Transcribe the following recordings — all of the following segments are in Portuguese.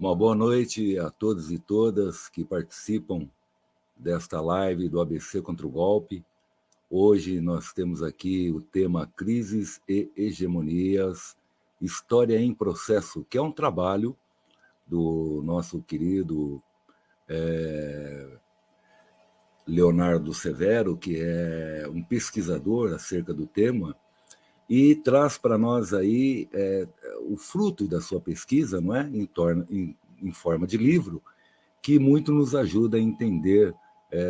Uma boa noite a todos e todas que participam desta live do ABC contra o Golpe. Hoje nós temos aqui o tema Crises e Hegemonias, História em Processo, que é um trabalho do nosso querido Leonardo Severo, que é um pesquisador acerca do tema, e traz para nós aí o fruto da sua pesquisa, não é? Em forma de livro, que muito nos ajuda a entender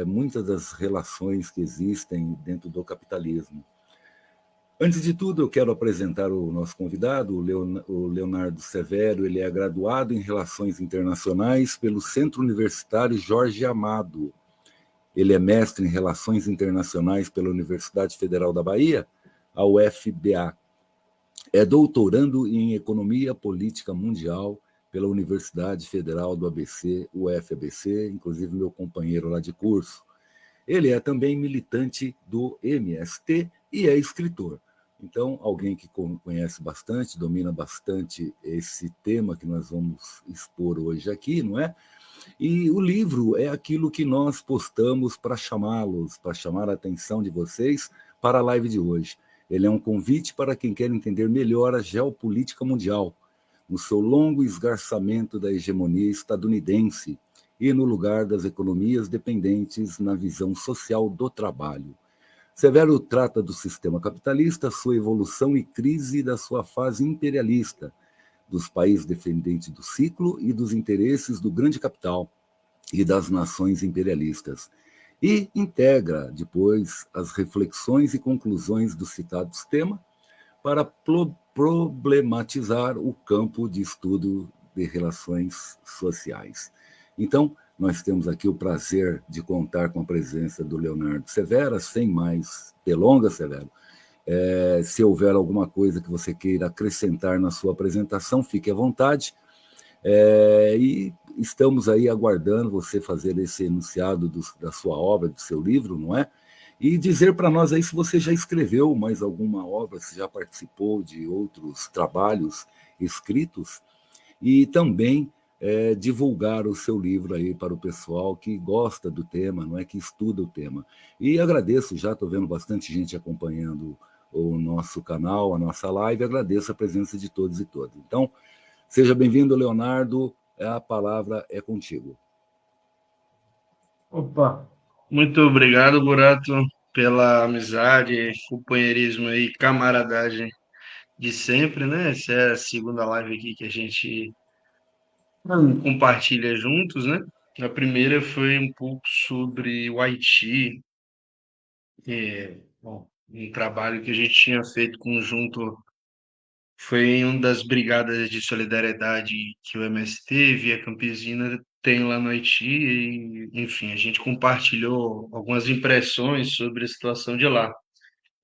muitas das relações que existem dentro do capitalismo. Antes de tudo, eu quero apresentar o nosso convidado, o Leonardo Severo. Ele é graduado em Relações Internacionais pelo Centro Universitário Jorge Amado. Ele é mestre em Relações Internacionais pela Universidade Federal da Bahia, a UFBA. É doutorando em Economia Política Mundial pela Universidade Federal do ABC, UFABC, inclusive meu companheiro lá de curso. Ele é também militante do MST e é escritor. Então, alguém que conhece bastante, domina bastante esse tema que nós vamos expor hoje aqui, não é? E o livro é aquilo que nós postamos para chamá-los, para chamar a atenção de vocês para a live de hoje. Ele é um convite para quem quer entender melhor a geopolítica mundial, no seu longo esgarçamento da hegemonia estadunidense e no lugar das economias dependentes na visão social do trabalho. Severo trata do sistema capitalista, sua evolução e crise da sua fase imperialista, dos países dependentes do ciclo e dos interesses do grande capital e das nações imperialistas, e integra depois as reflexões e conclusões do citado sistema para problematizar o campo de estudo de relações sociais. Então, nós temos aqui o prazer de contar com a presença do Leonardo Severo. Sem mais delongas, Severo, se houver alguma coisa que você queira acrescentar na sua apresentação, fique à vontade. E estamos aí aguardando você fazer esse enunciado da sua obra, do seu livro, não é? E dizer para nós aí se você já escreveu mais alguma obra, se já participou de outros trabalhos escritos, e também divulgar o seu livro aí para o pessoal que gosta do tema, não é, que estuda o tema. E agradeço, já estou vendo bastante gente acompanhando o nosso canal, a nossa live, agradeço a presença de todos e todas. Então, seja bem-vindo, Leonardo, a palavra é contigo. Opa, muito obrigado, Burato, pela amizade, companheirismo e camaradagem de sempre, né? Essa é a segunda live aqui que a gente compartilha juntos, né? A primeira foi um pouco sobre o Haiti, bom, um trabalho que a gente tinha feito conjunto, foi em uma das brigadas de solidariedade que o MST, Via Campesina, tem lá no Haiti, e, enfim, a gente compartilhou algumas impressões sobre a situação de lá.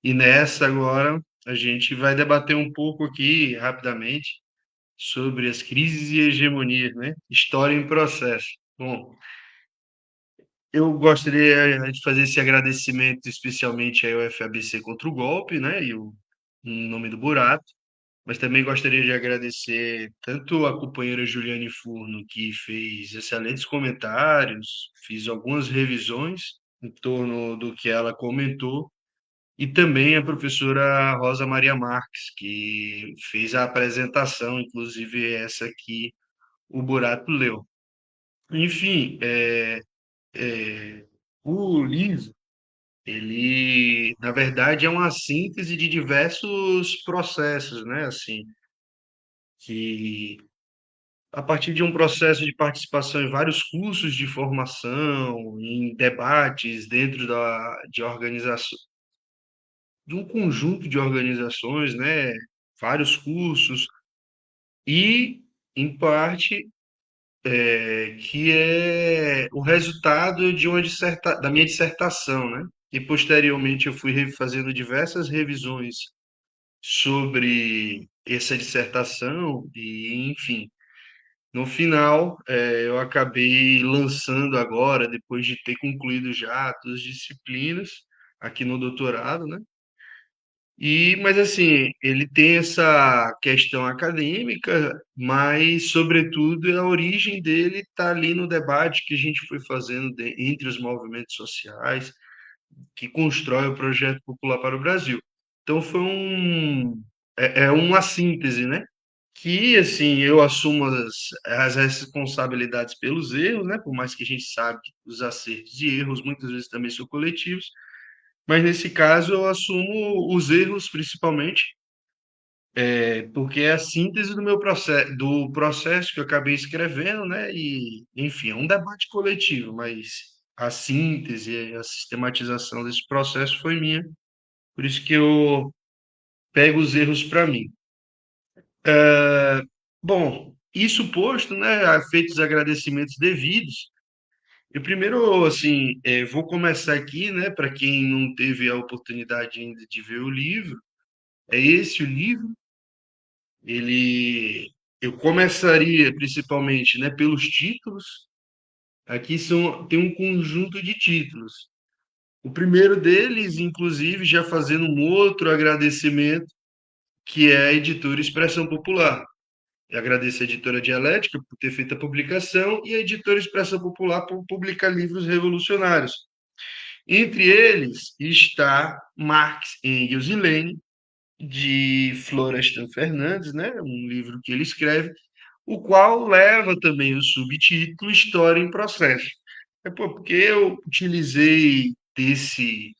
E nessa agora a gente vai debater um pouco aqui rapidamente sobre as crises e hegemonias, né? História em processo. Bom, eu gostaria de fazer esse agradecimento especialmente ao FABC contra o golpe, né? Em nome do Burato, mas também gostaria de agradecer tanto a companheira Juliane Furno, que fez excelentes comentários, fiz algumas revisões em torno do que ela comentou, e também a professora Rosa Maria Marques, que fez a apresentação, inclusive essa aqui o Burato leu. Enfim, o livro, ele, na verdade, é uma síntese de diversos processos, né? Assim, que a partir de um processo de participação em vários cursos de formação, em debates dentro de organização, de um conjunto de organizações, né? Vários cursos, e, em parte, que é o resultado de da minha dissertação, né? E, posteriormente, eu fui fazendo diversas revisões sobre essa dissertação e, enfim, no final, eu acabei lançando agora, depois de ter concluído já todas as disciplinas aqui no doutorado, né? Mas assim, ele tem essa questão acadêmica, mas, sobretudo, a origem dele está ali no debate que a gente foi fazendo entre os movimentos sociais, que constrói o projeto popular para o Brasil. Então, é uma síntese, né? Que, assim, eu assumo as responsabilidades pelos erros, né? Por mais que a gente sabe que os acertos e erros muitas vezes também são coletivos, mas nesse caso eu assumo os erros principalmente, porque é a síntese do processo que eu acabei escrevendo, né? E, enfim, é um debate coletivo, mas a síntese, a sistematização desse processo foi minha, por isso que eu pego os erros para mim. Bom, isso posto, né? Feitos os agradecimentos devidos, eu primeiro, assim, vou começar aqui, né? Para quem não teve a oportunidade ainda de ver o livro, é esse o livro. Ele, eu começaria principalmente, né, pelos títulos. Aqui tem um conjunto de títulos. O primeiro deles, inclusive, já fazendo um outro agradecimento, que é a editora Expressão Popular. Eu agradeço a editora Dialética por ter feito a publicação e a editora Expressão Popular por publicar livros revolucionários. Entre eles está Marx, Engels e Lenin, de Florestan Fernandes, né? Um livro que ele escreve, o qual leva também o subtítulo História em Processo. Porque eu utilizei esse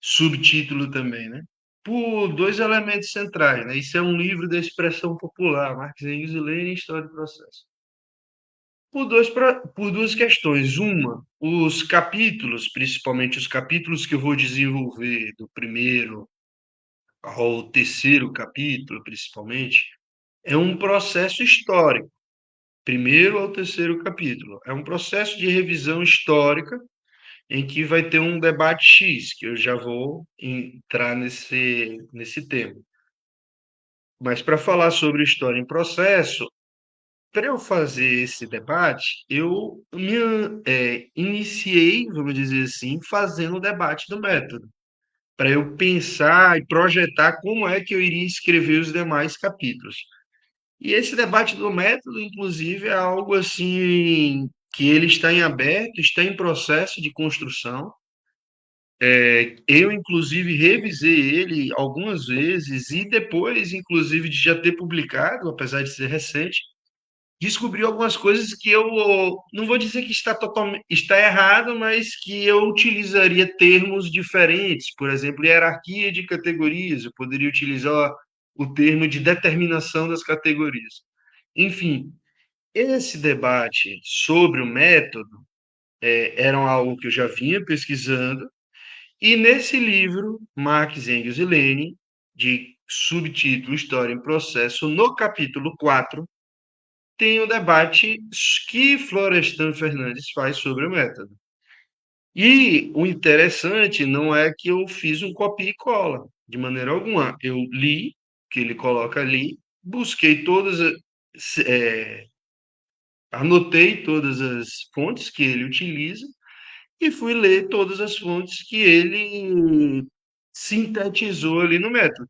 subtítulo também, né? Por dois elementos centrais, né? Isso é um livro da expressão popular, Marx, Engels e Lenin, História do Processo. Por duas questões. Uma, os capítulos, principalmente os capítulos que eu vou desenvolver do primeiro ao terceiro capítulo, principalmente, é um processo histórico. Primeiro ao terceiro capítulo. É um processo de revisão histórica em que vai ter um debate X, que eu já vou entrar nesse tema. Mas para falar sobre história em processo, para eu fazer esse debate, eu iniciei, vamos dizer assim, fazendo o debate do método, para eu pensar e projetar como é que eu iria escrever os demais capítulos. E esse debate do método, inclusive, é algo assim que ele está em aberto, está em processo de construção. Eu, inclusive, revisei ele algumas vezes e depois, inclusive, de já ter publicado, apesar de ser recente, descobri algumas coisas que eu não vou dizer que está errado, mas que eu utilizaria termos diferentes. Por exemplo, hierarquia de categorias, eu poderia utilizar o termo de determinação das categorias. Enfim, esse debate sobre o método era algo que eu já vinha pesquisando, e nesse livro, Marx, Engels e Lenin, de subtítulo História em Processo, no capítulo 4, tem o debate que Florestan Fernandes faz sobre o método. E o interessante não é que eu fiz um copia e cola, de maneira alguma. Eu li, que ele coloca ali, busquei anotei todas as fontes que ele utiliza e fui ler todas as fontes que ele sintetizou ali no método.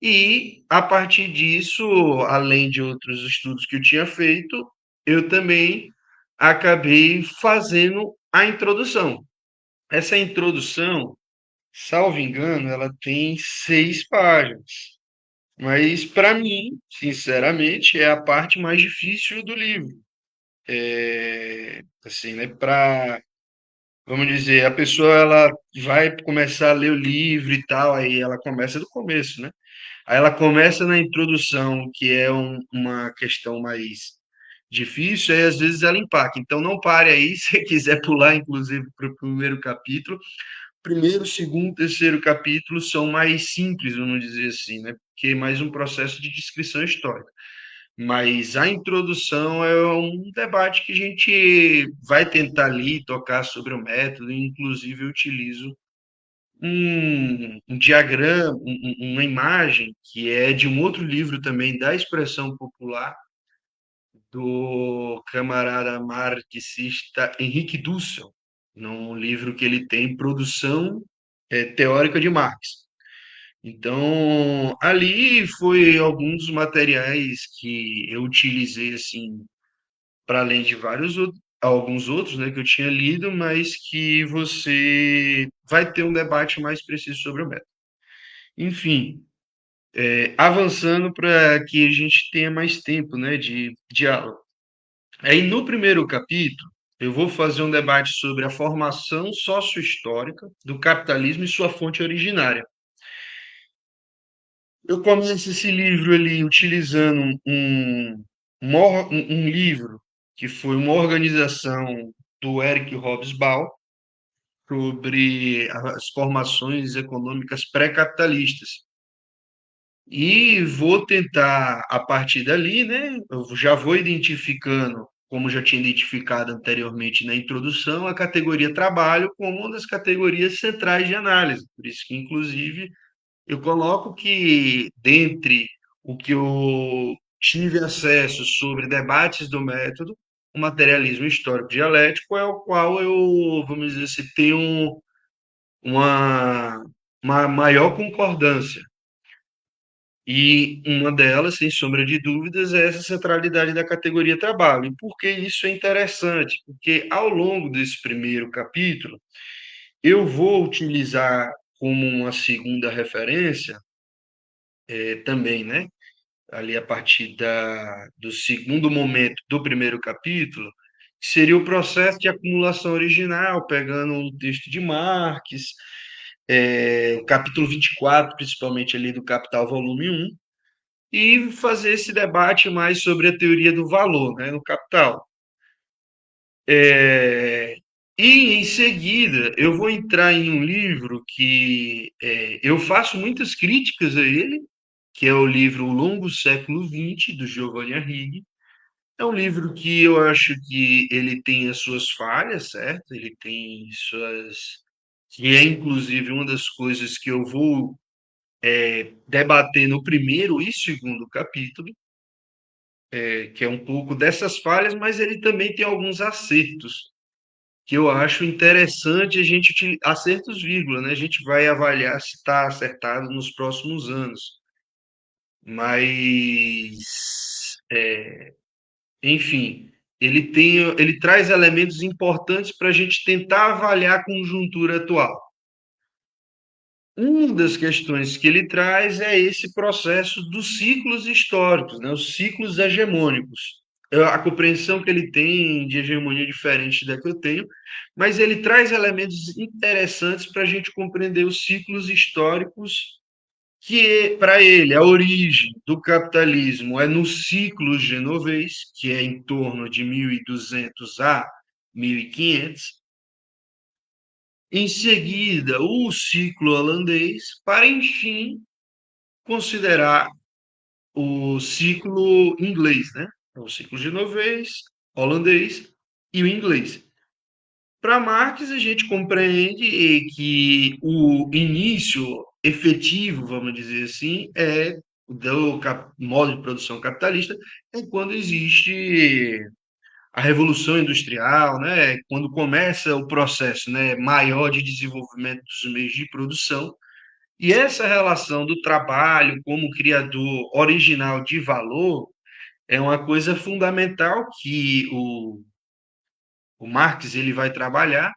E, a partir disso, além de outros estudos que eu tinha feito, eu também acabei fazendo a introdução. Essa introdução, salvo engano, ela tem 6 páginas. Mas, para mim, sinceramente, é a parte mais difícil do livro. Assim, né, para, vamos dizer, a pessoa ela vai começar a ler o livro e tal, aí ela começa do começo, né? Aí ela começa na introdução, que é uma questão mais difícil, aí às vezes ela empaca. Então não pare aí, se você quiser pular, inclusive, para o primeiro capítulo. Primeiro, segundo, terceiro capítulo são mais simples, vamos dizer assim, né? Porque é mais um processo de descrição histórica. Mas a introdução é um debate que a gente vai tentar ali tocar sobre o método, e inclusive eu utilizo um diagrama, uma imagem que é de um outro livro também da expressão popular do camarada marxista Henrique Dussel, num livro que ele tem Produção Teórica de Marx. Então, ali foi alguns dos materiais que eu utilizei, assim, para além de alguns outros, né, que eu tinha lido, mas que você vai ter um debate mais preciso sobre o método. Enfim, avançando para que a gente tenha mais tempo, né, de diálogo. Aí, no primeiro capítulo, eu vou fazer um debate sobre a formação sócio-histórica do capitalismo e sua fonte originária. Eu começo esse livro ali utilizando um livro que foi uma organização do Eric Hobsbawm sobre as formações econômicas pré-capitalistas. E vou tentar, a partir dali, né? Eu já vou identificando, como já tinha identificado anteriormente na introdução, a categoria trabalho como uma das categorias centrais de análise. Por isso que, inclusive, eu coloco que, dentre o que eu tive acesso sobre debates do método, o materialismo histórico dialético é o qual eu, vamos dizer assim, tenho uma, uma maior concordância. E uma delas, sem sombra de dúvidas, é essa centralidade da categoria trabalho. E por que isso é interessante? Porque ao longo desse primeiro capítulo, eu vou utilizar como uma segunda referência, também, né? Ali a partir do segundo momento do primeiro capítulo, que seria o processo de acumulação original, pegando o texto de Marx, o capítulo 24, principalmente ali do Capital, volume 1, e fazer esse debate mais sobre a teoria do valor, né, no Capital. E, em seguida, eu vou entrar em um livro que eu faço muitas críticas a ele, que é o livro O Longo Século XX, do Giovanni Arrighi. É um livro que eu acho que ele tem as suas falhas, certo? Ele tem suas... que é, inclusive, uma das coisas que eu vou debater no primeiro e segundo capítulo, que é um pouco dessas falhas, mas ele também tem alguns acertos, que eu acho interessante a gente acertos, vírgula, né? A gente vai avaliar se está acertado nos próximos anos. Mas, enfim, ele traz elementos importantes para a gente tentar avaliar a conjuntura atual. Uma das questões que ele traz é esse processo dos ciclos históricos, né? Os ciclos hegemônicos. A compreensão que ele tem de hegemonia é diferente da que eu tenho, mas ele traz elementos interessantes para a gente compreender os ciclos históricos, que para ele a origem do capitalismo é no ciclo genovês, que é em torno de 1200 a 1500. Em seguida, o ciclo holandês, para enfim considerar o ciclo inglês, né? O ciclo genovês, holandês e o inglês. Para Marx, a gente compreende que o início efetivo, vamos dizer assim, do modo de produção capitalista, é quando existe a revolução industrial, né? Quando começa o processo, né, maior de desenvolvimento dos meios de produção. E essa relação do trabalho como criador original de valor é uma coisa fundamental que o Marx ele vai trabalhar.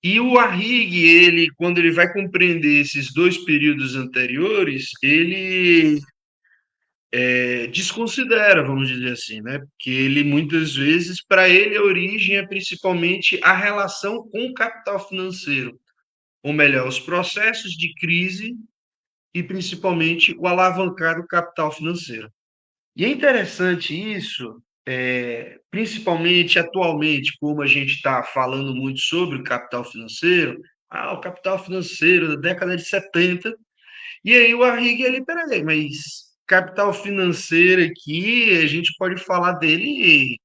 E o Arrighi, ele, quando ele vai compreender esses dois períodos anteriores, ele desconsidera, vamos dizer assim, né? Porque ele, muitas vezes, para ele, a origem é principalmente a relação com o capital financeiro, ou melhor, os processos de crise e, principalmente, o alavancar do capital financeiro. E é interessante isso, principalmente atualmente, como a gente está falando muito sobre o capital financeiro, o capital financeiro da década de 70, e aí o Arrighi, ele, peraí, mas capital financeiro aqui, a gente pode falar dele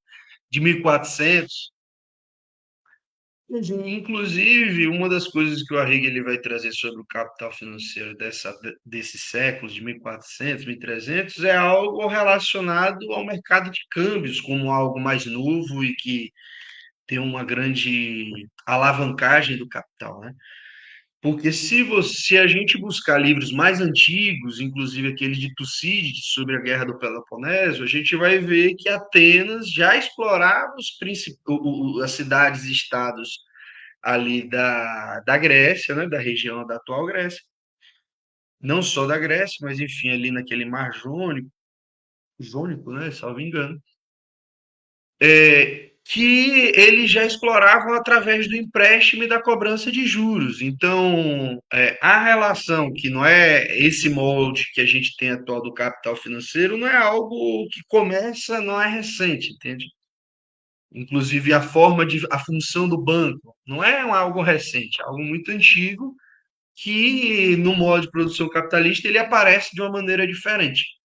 de 1400. Inclusive, uma das coisas que o Arrighi ele vai trazer sobre o capital financeiro desses séculos de 1400, 1300 é algo relacionado ao mercado de câmbios, como algo mais novo e que tem uma grande alavancagem do capital, né? Porque se a gente buscar livros mais antigos, inclusive aquele de Tucídides sobre a Guerra do Peloponeso, a gente vai ver que Atenas já explorava as cidades e estados ali da Grécia, né, da região da atual Grécia, não só da Grécia, mas enfim, ali naquele mar Jônico, né, salvo engano, que eles já exploravam através do empréstimo e da cobrança de juros. Então, a relação, que não é esse molde que a gente tem atual do capital financeiro, não é algo que começa, não é recente, entende? Inclusive, a função do banco não é algo recente, é algo muito antigo que, no modo de produção capitalista, ele aparece de uma maneira diferente.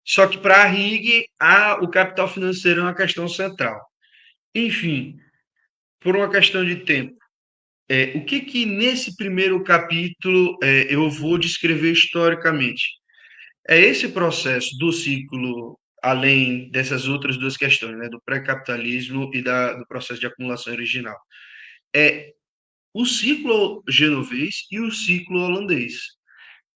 Só que para a Rig, o capital financeiro é uma questão central. Enfim, por uma questão de tempo, o que que nesse primeiro capítulo eu vou descrever historicamente? É esse processo do ciclo, além dessas outras duas questões, né, do pré-capitalismo e do processo de acumulação original. É o ciclo genovês e o ciclo holandês.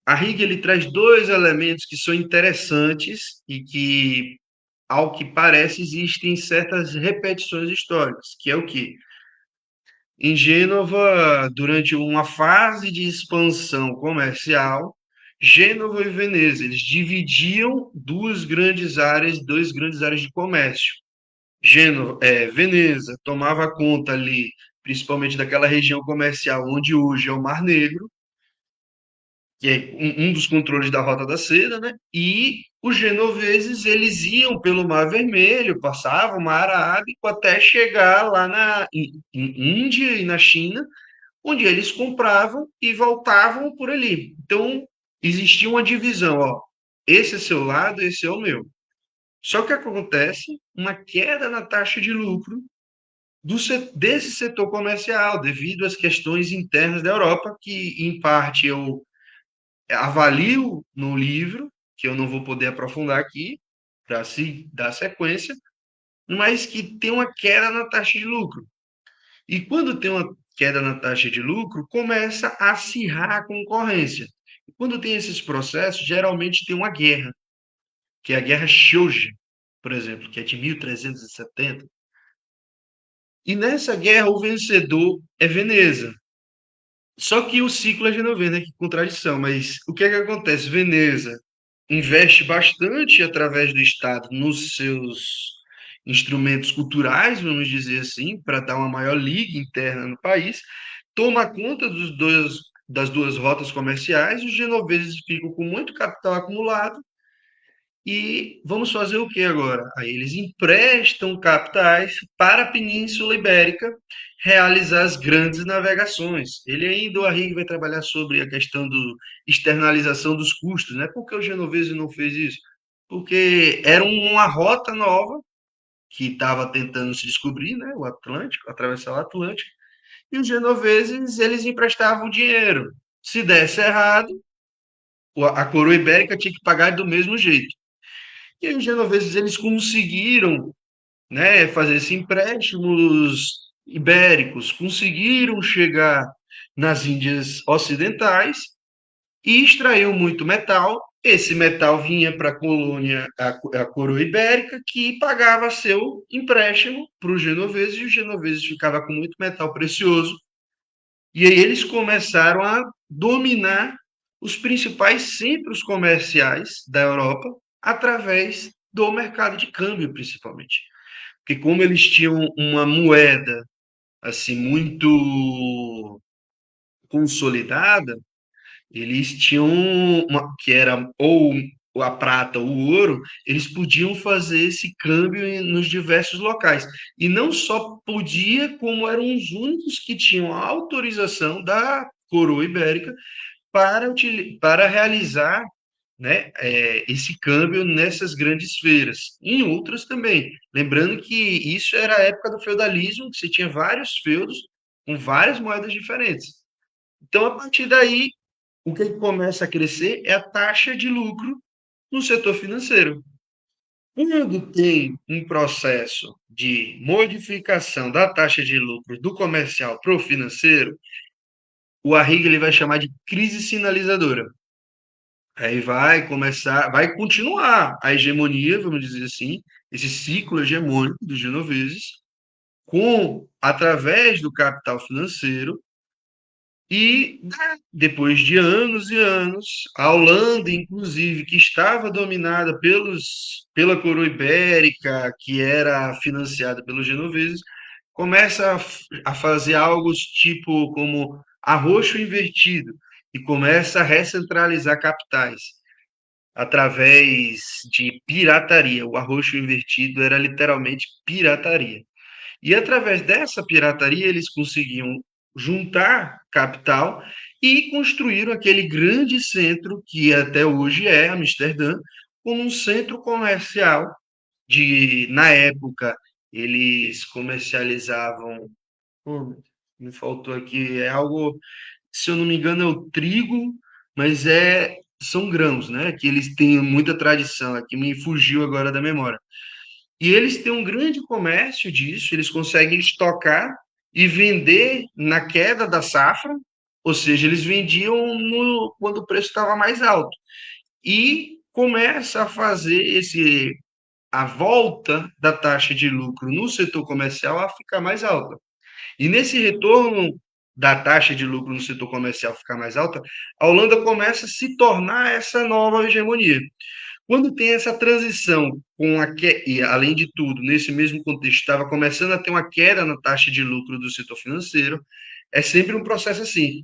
A Rig ele traz dois elementos que são interessantes e que, ao que parece, existem certas repetições históricas, que é o quê? Em Gênova, durante uma fase de expansão comercial, Gênova e Veneza, eles dividiam duas grandes áreas de comércio. Veneza tomava conta ali, principalmente daquela região comercial onde hoje é o Mar Negro, que é um dos controles da Rota da Seda, né? E os genoveses, eles iam pelo Mar Vermelho, passavam o Mar Arábico até chegar lá em Índia e na China, onde eles compravam e voltavam por ali. Então, existia uma divisão, ó, esse é seu lado, esse é o meu. Só que acontece uma queda na taxa de lucro desse setor comercial, devido às questões internas da Europa, que em parte eu avalio no livro, que eu não vou poder aprofundar aqui, para se dar sequência, mas que tem uma queda na taxa de lucro. E quando tem uma queda na taxa de lucro, começa a acirrar a concorrência. E quando tem esses processos, geralmente tem uma guerra, que é a Guerra Shoji, por exemplo, que é de 1370. E nessa guerra, o vencedor é Veneza. Só que o ciclo é genovês, né? Que contradição. Mas o que é que acontece? Veneza investe bastante através do Estado nos seus instrumentos culturais, vamos dizer assim, para dar uma maior liga interna no país, toma conta das duas rotas comerciais, os genoveses ficam com muito capital acumulado e vamos fazer o que agora? Aí eles emprestam capitais para a Península Ibérica realizar as grandes navegações. Ele ainda, o Arrighi, vai trabalhar sobre a questão da externalização dos custos, né? Por que o genovese não fez isso? Porque era uma rota nova que estava tentando se descobrir, né? O Atlântico, atravessar o Atlântico, e os genoveses, eles emprestavam dinheiro. Se desse errado, a coroa ibérica tinha que pagar do mesmo jeito. E aí os genoveses eles conseguiram, né, fazer esses empréstimos ibéricos, conseguiram chegar nas Índias Ocidentais e extraiu muito metal. Esse metal vinha para a colônia, a coroa ibérica, que pagava seu empréstimo para os genoveses, e os genoveses ficavam com muito metal precioso. E aí eles começaram a dominar os principais centros comerciais da Europa através do mercado de câmbio, principalmente. Porque como eles tinham uma moeda assim muito consolidada, eles tinham que era ou a prata ou o ouro, eles podiam fazer esse câmbio nos diversos locais. E não só podia, como eram os únicos que tinham a autorização da coroa ibérica para realizar, né, esse câmbio nessas grandes feiras. Em outras também. Lembrando que isso era a época do feudalismo, que você tinha vários feudos com várias moedas diferentes. Então, a partir daí, o que começa a crescer é a taxa de lucro no setor financeiro. Quando tem um processo de modificação da taxa de lucro do comercial para o financeiro, o Arrighi ele vai chamar de crise sinalizadora. Aí vai começar, vai continuar a hegemonia, vamos dizer assim, esse ciclo hegemônico dos genoveses, com através do capital financeiro. E depois de anos e anos, a Holanda, inclusive, que estava dominada pela coroa ibérica, que era financiada pelos genoveses, começa a fazer algo tipo como arroxo invertido e começa a recentralizar capitais através de pirataria. O arroxo invertido era literalmente pirataria. E através dessa pirataria eles conseguiam juntar capital e construíram aquele grande centro que até hoje é Amsterdã, como um centro comercial de, na época, eles comercializavam, oh, me faltou aqui, é algo, se eu não me engano, é o trigo, mas são grãos, né? Que eles têm muita tradição, aqui me fugiu agora da memória. E eles têm um grande comércio disso, eles conseguem estocar e vender na queda da safra, ou seja, eles vendiam quando o preço estava mais alto. E começa a fazer a volta da taxa de lucro no setor comercial a ficar mais alta. E nesse retorno da taxa de lucro no setor comercial ficar mais alta, a Holanda começa a se tornar essa nova hegemonia. Quando tem essa transição e além de tudo, nesse mesmo contexto, estava começando a ter uma queda na taxa de lucro do setor financeiro, é sempre um processo assim.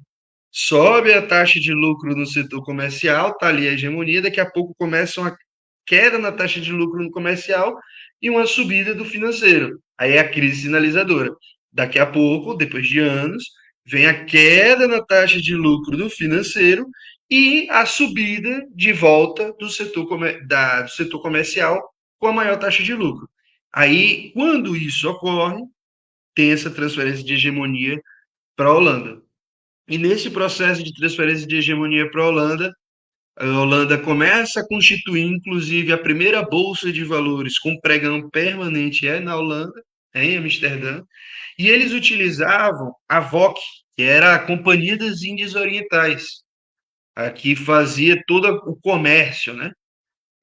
Sobe a taxa de lucro no setor comercial, está ali a hegemonia, daqui a pouco começa uma queda na taxa de lucro no comercial e uma subida do financeiro. Aí é a crise sinalizadora. Daqui a pouco, depois de anos, vem a queda na taxa de lucro do financeiro e a subida de volta do setor comercial com a maior taxa de lucro. Aí, quando isso ocorre, tem essa transferência de hegemonia para a Holanda. E nesse processo de transferência de hegemonia para a Holanda começa a constituir, inclusive, a primeira bolsa de valores com pregão permanente na Holanda, em Amsterdã, e eles utilizavam a VOC, que era a Companhia das Índias Orientais, a que fazia todo o comércio, né,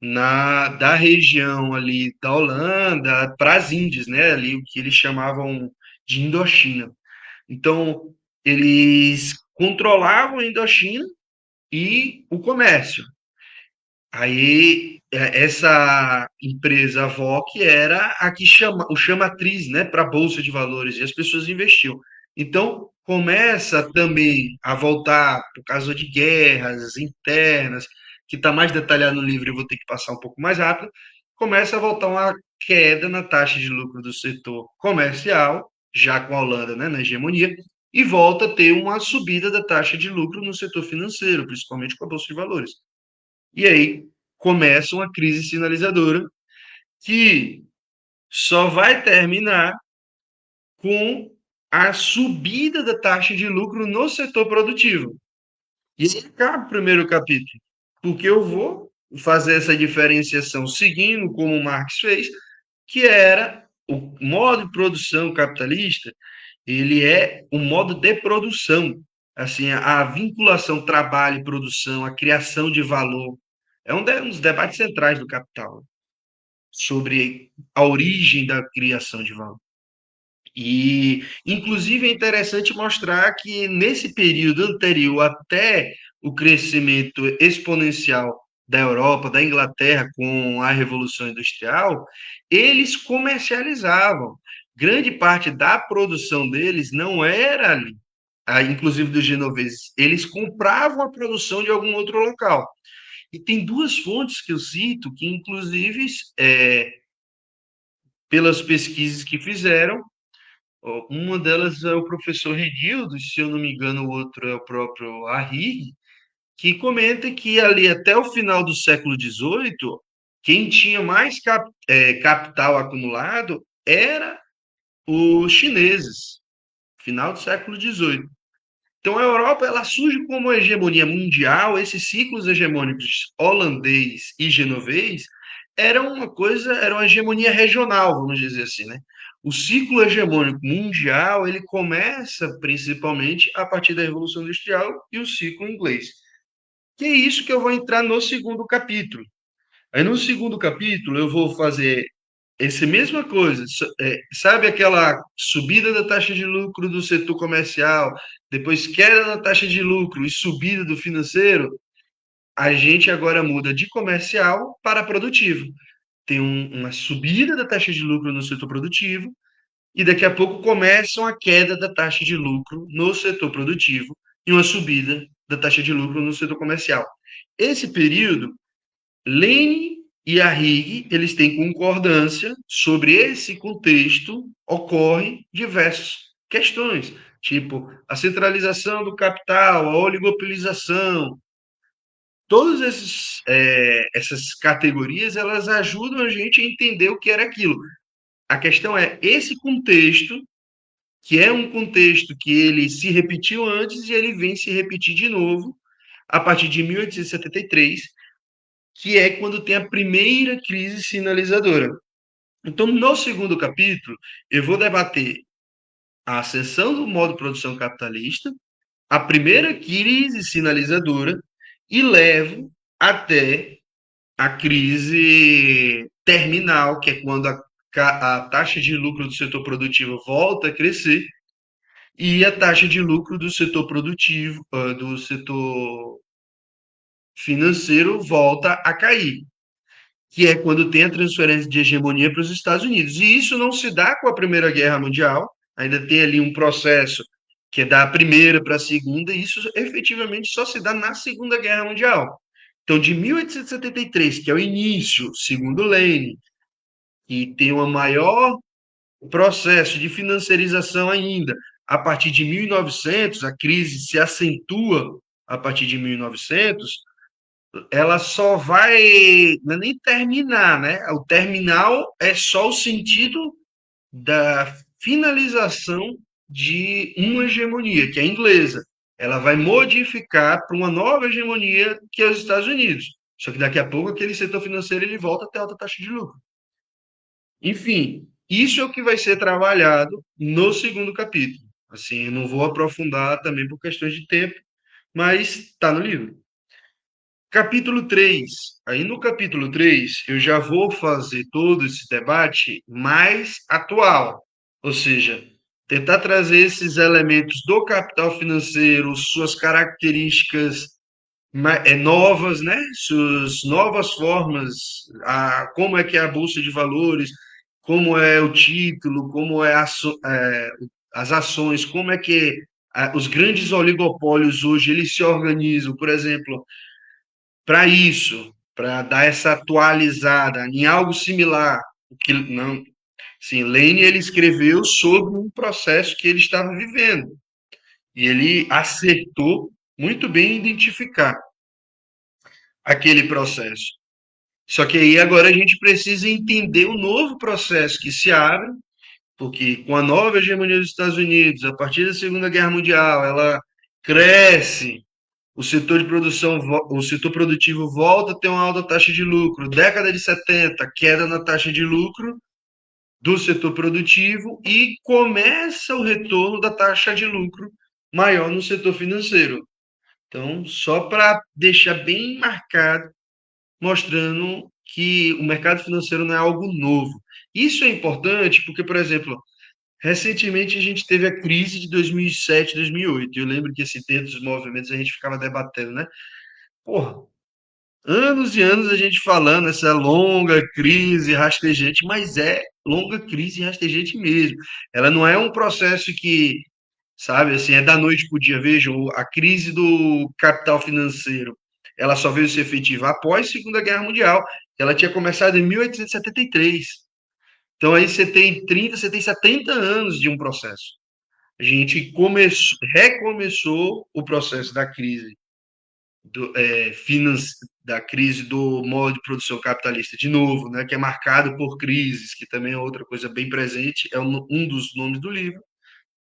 da região ali da Holanda para as Índias, né, ali o que eles chamavam de Indochina. Então, eles controlavam a Indochina e o comércio. Aí, essa empresa VOC era a que o chamatriz, né, para a Bolsa de Valores, e as pessoas investiam. Então, começa também a voltar, por causa de guerras internas, que está mais detalhado no livro, eu vou ter que passar um pouco mais rápido, começa a voltar uma queda na taxa de lucro do setor comercial, já com a Holanda, né, na hegemonia, e volta a ter uma subida da taxa de lucro no setor financeiro, principalmente com a Bolsa de Valores. E aí começa uma crise sinalizadora que só vai terminar com a subida da taxa de lucro no setor produtivo. E aí acaba o primeiro capítulo, porque eu vou fazer essa diferenciação seguindo como Marx fez, que era o modo de produção capitalista, ele é um modo de produção, assim, a vinculação trabalho e produção, a criação de valor, é um dos debates centrais do Capital, sobre a origem da criação de valor. E, inclusive, é interessante mostrar que nesse período anterior até o crescimento exponencial da Europa, da Inglaterra, com a Revolução Industrial, eles comercializavam. Grande parte da produção deles não era ali, inclusive dos genoveses, eles compravam a produção de algum outro local. E tem duas fontes que eu cito, que, inclusive, pelas pesquisas que fizeram, uma delas é o professor Renildo, se eu não me engano, o outro é o próprio Arrighi, que comenta que ali até o final do século XVIII, quem tinha mais capital acumulado era os chineses, final do século XVIII. Então a Europa ela surge como uma hegemonia mundial, esses ciclos hegemônicos holandês e genovês era uma hegemonia regional, vamos dizer assim, né? O ciclo hegemônico mundial ele começa principalmente a partir da Revolução Industrial e o ciclo inglês. Que é isso que eu vou entrar no segundo capítulo. Aí no segundo capítulo eu vou fazer essa mesma coisa, sabe aquela subida da taxa de lucro do setor comercial, depois queda da taxa de lucro e subida do financeiro? A gente agora muda de comercial para produtivo. Tem uma subida da taxa de lucro no setor produtivo e daqui a pouco começam a queda da taxa de lucro no setor produtivo e uma subida da taxa de lucro no setor comercial. Esse período, Lane e Arrighi, eles têm concordância sobre esse contexto, ocorrem diversas questões, tipo a centralização do capital, a oligopolização, todas essas categorias, elas ajudam a gente a entender o que era aquilo. A questão é esse contexto, que é um contexto que ele se repetiu antes e ele vem se repetir de novo a partir de 1873, que é quando tem a primeira crise sinalizadora. Então, no segundo capítulo, eu vou debater a ascensão do modo de produção capitalista, a primeira crise sinalizadora e levo até a crise terminal, que é quando a taxa de lucro do setor produtivo volta a crescer e a taxa de lucro do setor produtivo, do setor financeiro volta a cair, que é quando tem a transferência de hegemonia para os Estados Unidos. E isso não se dá com a Primeira Guerra Mundial, ainda tem ali um processo que é da primeira para a segunda, e isso efetivamente só se dá na Segunda Guerra Mundial. Então, de 1873, que é o início, segundo Lane, e tem um maior processo de financiarização ainda, a partir de 1900, a crise se acentua a partir de 1900, ela só vai não é nem terminar, né? O terminal é só o sentido da finalização de uma hegemonia, que é a inglesa. Ela vai modificar para uma nova hegemonia, que é os Estados Unidos. Só que daqui a pouco aquele setor financeiro ele volta a ter alta taxa de lucro. Enfim, isso é o que vai ser trabalhado no segundo capítulo. Assim, eu não vou aprofundar também por questões de tempo, mas está no livro. Capítulo 3. Aí no capítulo 3 eu já vou fazer todo esse debate mais atual, ou seja, tentar trazer esses elementos do capital financeiro, suas características novas, né? Suas novas formas, como é que é a bolsa de valores, como é o título, como é, as ações, como é que os grandes oligopólios hoje eles se organizam, por exemplo, para isso, para dar essa atualizada em algo similar, que não, sim, Lane ele escreveu sobre um processo que ele estava vivendo e ele acertou muito bem identificar aquele processo. Só que aí agora a gente precisa entender o novo processo que se abre, porque com a nova hegemonia dos Estados Unidos, a partir da Segunda Guerra Mundial, ela cresce, o setor de produção, o setor produtivo volta a ter uma alta taxa de lucro. Década de 70, queda na taxa de lucro do setor produtivo e começa o retorno da taxa de lucro maior no setor financeiro. Então, só para deixar bem marcado, mostrando que o mercado financeiro não é algo novo. Isso é importante porque, por exemplo, recentemente a gente teve a crise de 2007, 2008. Eu lembro que esse tempo dos movimentos a gente ficava debatendo, né? Porra, anos e anos a gente falando essa longa crise rastejante, mas é longa crise rastejante mesmo. Ela não é um processo que, sabe, assim, é da noite para o dia. Vejam, a crise do capital financeiro, ela só veio ser efetiva após a Segunda Guerra Mundial. Ela tinha começado em 1873. Então aí você tem 30, você tem 70 anos de um processo. A gente recomeçou o processo da crise da crise do modo de produção capitalista de novo, né, que é marcado por crises, que também é outra coisa bem presente, é um dos nomes do livro,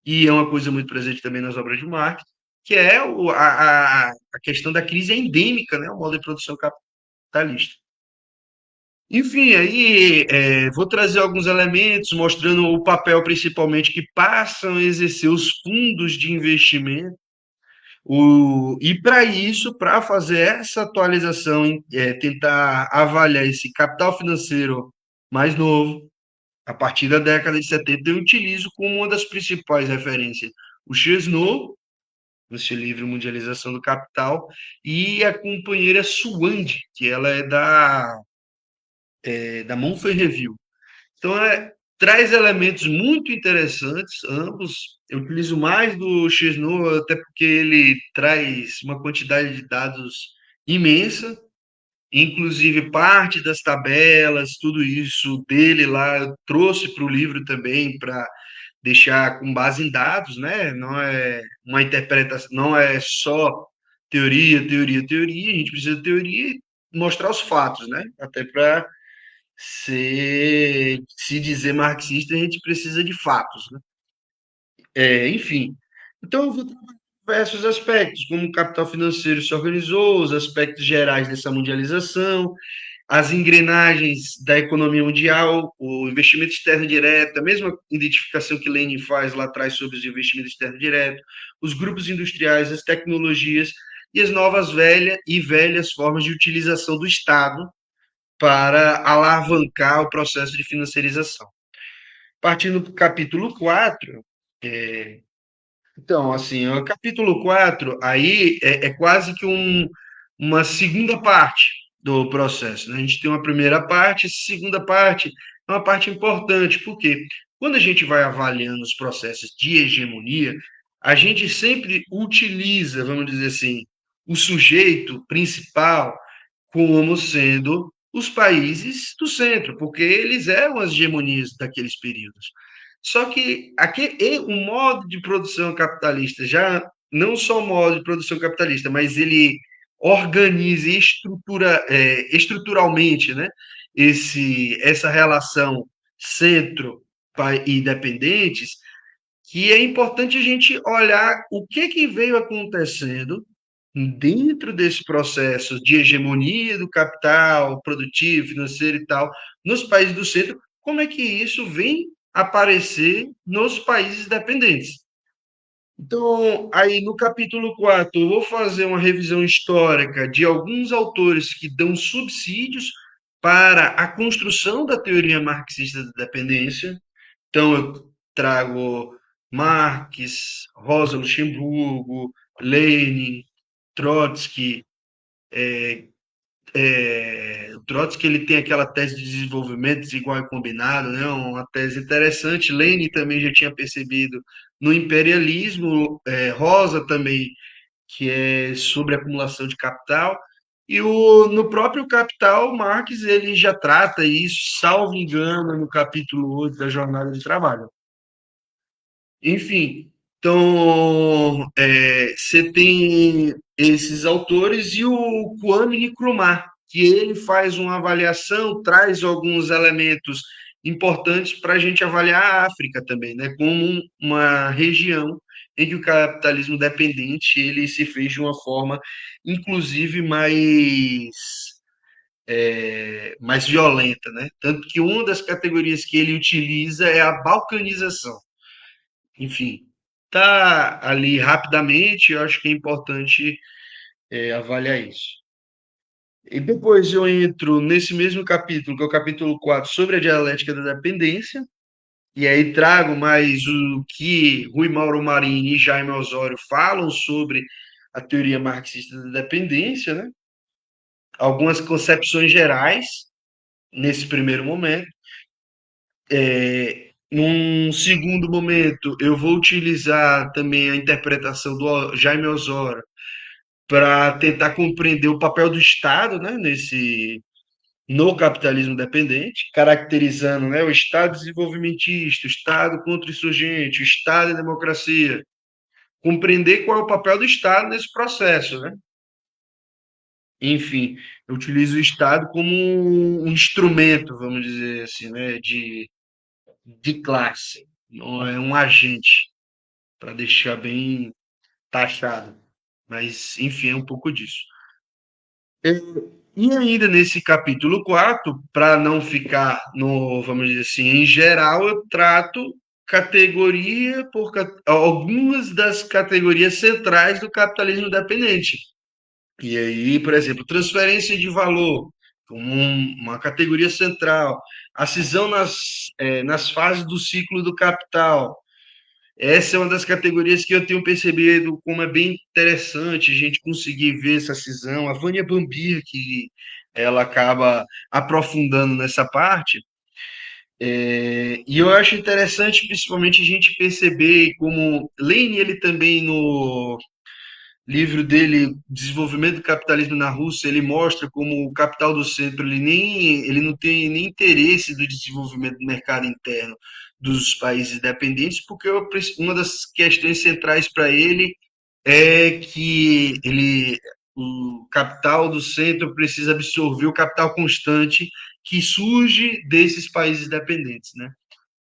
e é uma coisa muito presente também nas obras de Marx, que é a questão da crise endêmica, né, o modo de produção capitalista. Enfim, aí vou trazer alguns elementos mostrando o papel principalmente que passam a exercer os fundos de investimento. E para isso, para fazer essa atualização, tentar avaliar esse capital financeiro mais novo, a partir da década de 70, eu utilizo como uma das principais referências o Chesnut, no seu livro Mundialização do Capital, e a companheira Swand, que ela é da Monfort Review. Então, traz elementos muito interessantes, ambos. Eu utilizo mais do Chesnut, até porque ele traz uma quantidade de dados imensa, inclusive parte das tabelas, tudo isso dele lá, eu trouxe para o livro também, para deixar com base em dados, né? Não é uma interpretação, não é só teoria, teoria, teoria, a gente precisa de teoria e mostrar os fatos, né? Até para se dizer marxista, a gente precisa de fatos, né? Enfim, então eu vou trabalhar diversos aspectos, como o capital financeiro se organizou, os aspectos gerais dessa mundialização, as engrenagens da economia mundial, o investimento externo direto, a mesma identificação que Lenin faz lá atrás sobre os investimentos externos diretos, os grupos industriais, as tecnologias e as novas velhas formas de utilização do Estado para alavancar o processo de financiarização. Partindo para o capítulo 4, então, assim, o capítulo 4 aí é quase que uma segunda parte do processo, né? A gente tem uma primeira parte, essa segunda parte é uma parte importante, porque quando a gente vai avaliando os processos de hegemonia, a gente sempre utiliza, vamos dizer assim, o sujeito principal como sendo os países do centro, porque eles eram as hegemonias daqueles períodos. Só que o modo de produção capitalista, já não só o modo de produção capitalista, mas ele organiza e estrutura estruturalmente, né, essa relação centro e dependentes, que é importante a gente olhar o que veio acontecendo dentro desse processo de hegemonia do capital produtivo, financeiro e tal, nos países do centro, como é que isso vem aparecer nos países dependentes. Então, aí no capítulo 4, eu vou fazer uma revisão histórica de alguns autores que dão subsídios para a construção da teoria marxista da dependência. Então, eu trago Marx, Rosa Luxemburgo, Lenin, Trotsky. O Trotsky ele tem aquela tese de desenvolvimento desigual e combinado, né? Uma tese interessante. Lenin também já tinha percebido no imperialismo, Rosa também, que é sobre acumulação de capital. E no próprio Capital, Marx ele já trata isso, salvo engano, no capítulo 8 da Jornada de Trabalho. Enfim, então você tem esses autores e o Kwame Nkrumah, que ele faz uma avaliação, traz alguns elementos importantes para a gente avaliar a África também, né, como uma região em que o capitalismo dependente ele se fez de uma forma, inclusive, mais violenta, né? Tanto que uma das categorias que ele utiliza é a balcanização. Enfim, tá ali rapidamente, eu acho que é importante avaliar isso. E depois eu entro nesse mesmo capítulo, que é o capítulo 4 sobre a dialética da dependência, e aí trago mais o que Rui Mauro Marini e Jaime Osório falam sobre a teoria marxista da dependência, né? Algumas concepções gerais nesse primeiro momento. Num segundo momento, eu vou utilizar também a interpretação do Jaime Osório para tentar compreender o papel do Estado, né, no capitalismo dependente, caracterizando, né, o Estado desenvolvimentista, o Estado contra-insurgente, o Estado e democracia. Compreender qual é o papel do Estado nesse processo, né? Enfim, eu utilizo o Estado como um instrumento, vamos dizer assim, né, de classe, não é um agente, para deixar bem taxado. Mas, enfim, é um pouco disso. E ainda nesse capítulo 4, para não ficar no, vamos dizer assim, em geral, eu trato categoria por algumas das categorias centrais do capitalismo dependente. E aí, por exemplo, transferência de valor, como uma categoria central, a cisão nas fases do ciclo do capital. Essa é uma das categorias que eu tenho percebido como é bem interessante a gente conseguir ver essa cisão. A Vânia Bambir, que ela acaba aprofundando nessa parte, e eu acho interessante principalmente a gente perceber como Lenin, ele também no livro dele, Desenvolvimento do Capitalismo na Rússia, ele mostra como o capital do centro ele não tem nem interesse do desenvolvimento do mercado interno dos países dependentes, porque uma das questões centrais para ele é que o capital do centro precisa absorver o capital constante que surge desses países dependentes, né?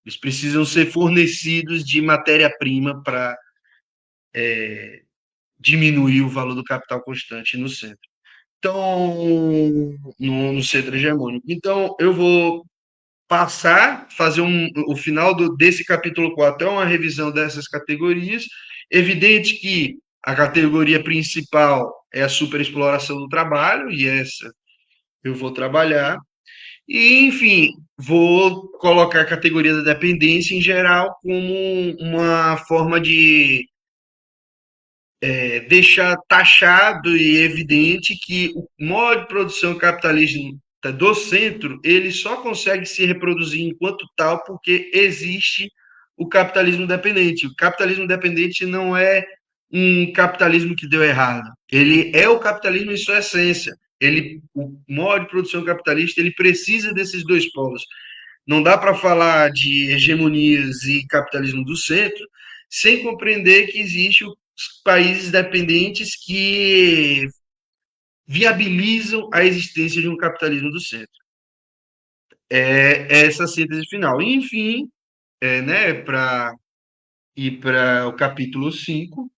Eles precisam ser fornecidos de matéria-prima para diminuir o valor do capital constante no centro. Então, no centro hegemônico. Então, eu vou fazer o final desse capítulo 4 é uma revisão dessas categorias. Evidente que a categoria principal é a superexploração do trabalho, e essa eu vou trabalhar. E, enfim, vou colocar a categoria da dependência em geral como uma forma de deixar taxado e evidente que o modo de produção capitalista do centro ele só consegue se reproduzir enquanto tal porque existe o capitalismo dependente. O capitalismo dependente não é um capitalismo que deu errado. Ele é o capitalismo em sua essência. O modo de produção capitalista ele precisa desses dois polos. Não dá para falar de hegemonias e capitalismo do centro sem compreender que existem os países dependentes que viabilizam a existência de um capitalismo do centro. É essa a síntese final. E, enfim, né, para ir para o capítulo 5,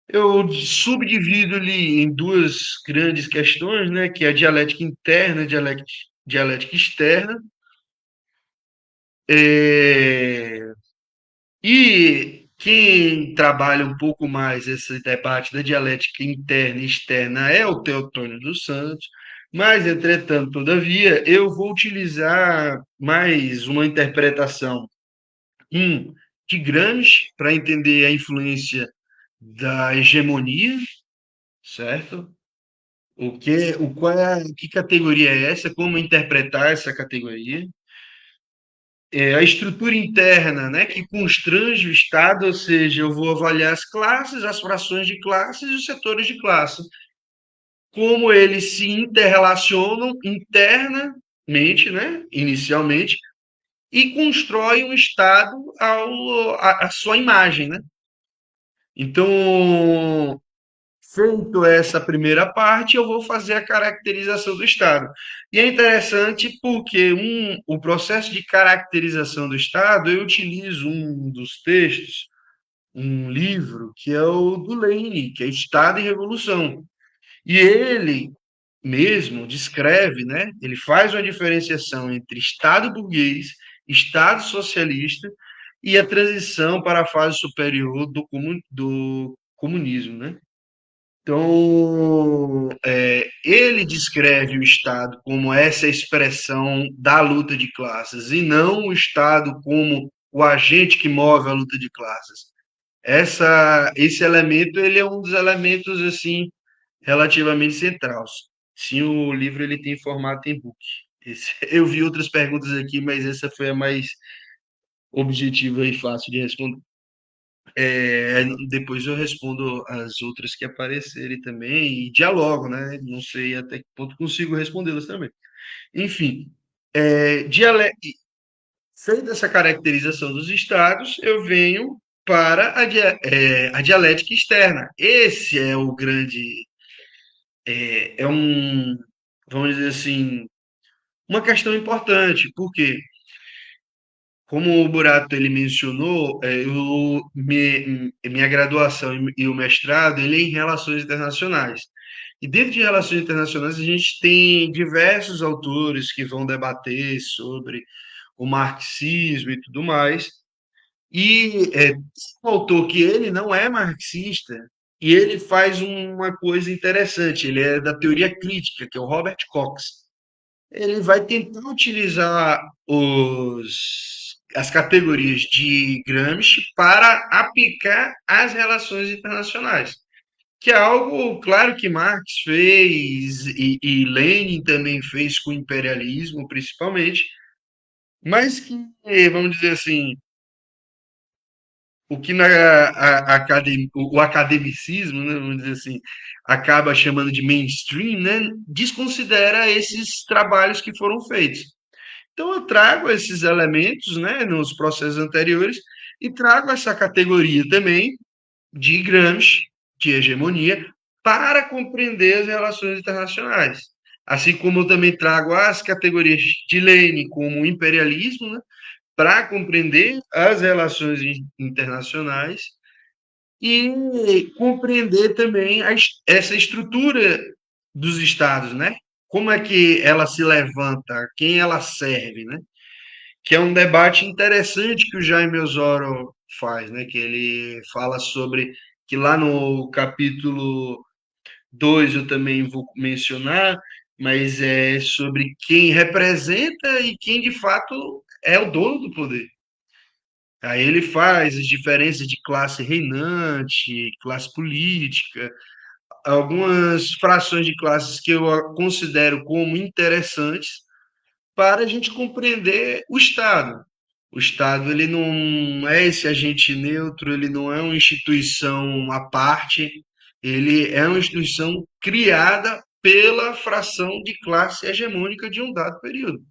eu subdivido ele em duas grandes questões, né, que é a dialética interna e a dialética externa. É, E quem trabalha um pouco mais esse debate da dialética interna e externa é o Teotônio dos Santos, mas, entretanto, todavia, eu vou utilizar mais uma interpretação, de Gramsci, para entender a influência da hegemonia, certo? Que categoria é essa? Como interpretar essa categoria? A estrutura interna, né, que constrange o Estado, ou seja, eu vou avaliar as classes, as frações de classes e os setores de classe, como eles se interrelacionam internamente, né, inicialmente, e constroem um Estado à sua imagem, né? Então, feito essa primeira parte, eu vou fazer a caracterização do Estado. E é interessante porque o processo de caracterização do Estado, eu utilizo um dos textos, um livro, que é o do Lenin, que é Estado e Revolução. E ele mesmo descreve, né, ele faz uma diferenciação entre Estado burguês, Estado socialista e a transição para a fase superior do comunismo, né? Então, ele descreve o Estado como essa expressão da luta de classes e não o Estado como o agente que move a luta de classes. Esse elemento ele é um dos elementos assim relativamente centrais. Sim, o livro ele tem formato em book. Eu vi outras perguntas aqui, mas essa foi a mais objetiva e fácil de responder. Depois eu respondo as outras que aparecerem também e dialogo, né? Não sei até que ponto consigo respondê-las também. Enfim, diale... feita essa caracterização dos estados, eu venho para a dialética externa. Esse é o grande, vamos dizer assim, uma questão importante, porque como o Burato ele mencionou, minha graduação e o mestrado ele é em relações internacionais. E dentro de relações internacionais, a gente tem diversos autores que vão debater sobre o marxismo e tudo mais. E um autor que ele não é marxista, e ele faz uma coisa interessante, ele é da teoria crítica, que é o Robert Cox. Ele vai tentar utilizar as categorias de Gramsci para aplicar às relações internacionais, que é algo, claro, que Marx fez e Lenin também fez com o imperialismo, principalmente, mas que, vamos dizer assim, o que o academicismo, né, vamos dizer assim, acaba chamando de mainstream, né, desconsidera esses trabalhos que foram feitos. Então, eu trago esses elementos, né, nos processos anteriores e trago essa categoria também de Gramsci, de hegemonia, para compreender as relações internacionais. Assim como eu também trago as categorias de Lenin, como o imperialismo, né, para compreender as relações internacionais e compreender também essa estrutura dos estados, né? Como é que ela se levanta, quem ela serve, né? Que é um debate interessante que o Jaime Osoro faz, né? Que ele fala sobre que lá no capítulo 2 eu também vou mencionar, mas é sobre quem representa e quem de fato é o dono do poder. Aí ele faz as diferenças de classe reinante, classe política, algumas frações de classes que eu considero como interessantes para a gente compreender o Estado. O Estado ele não é esse agente neutro, ele não é uma instituição à parte, ele é uma instituição criada pela fração de classe hegemônica de um dado período.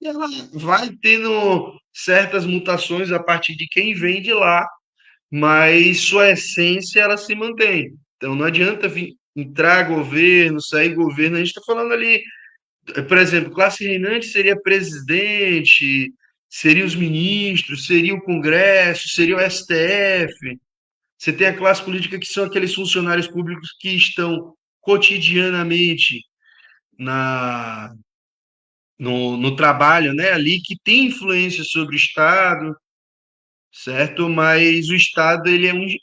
E ela vai tendo certas mutações a partir de quem vem de lá, mas sua essência ela se mantém. Então não adianta vir, entrar governo, sair governo, a gente está falando ali, por exemplo, classe reinante seria presidente, seria os ministros, seria o Congresso, seria o STF. Você tem a classe política que são aqueles funcionários públicos que estão cotidianamente na, no trabalho, né, ali, que tem influência sobre o Estado, certo? Mas o Estado, ele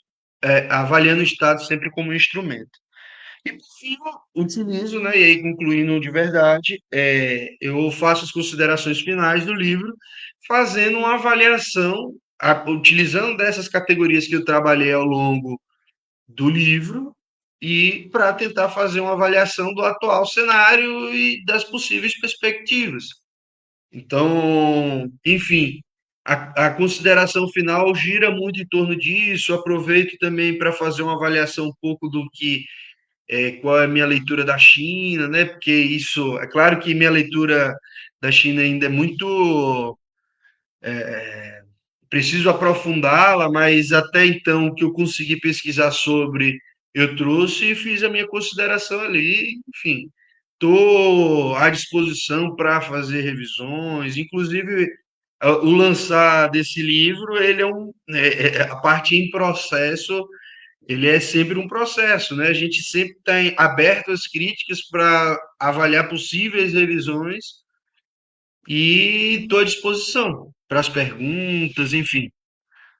avaliando o Estado sempre como um instrumento. E, por fim, eu utilizo, né, e aí concluindo de verdade, eu faço as considerações finais do livro, fazendo uma avaliação, utilizando dessas categorias que eu trabalhei ao longo do livro, e para tentar fazer uma avaliação do atual cenário e das possíveis perspectivas. Então, enfim, a consideração final gira muito em torno disso. Aproveito também para fazer uma avaliação um pouco do que qual é a minha leitura da China, né? Porque isso, é claro que minha leitura da China ainda é muito preciso aprofundá-la, mas até então o que eu consegui pesquisar sobre, eu trouxe e fiz a minha consideração ali, enfim. Estou à disposição para fazer revisões, inclusive o lançar desse livro, ele a parte em processo, ele é sempre um processo, né? A gente sempre está aberto às críticas para avaliar possíveis revisões e estou à disposição para as perguntas, enfim.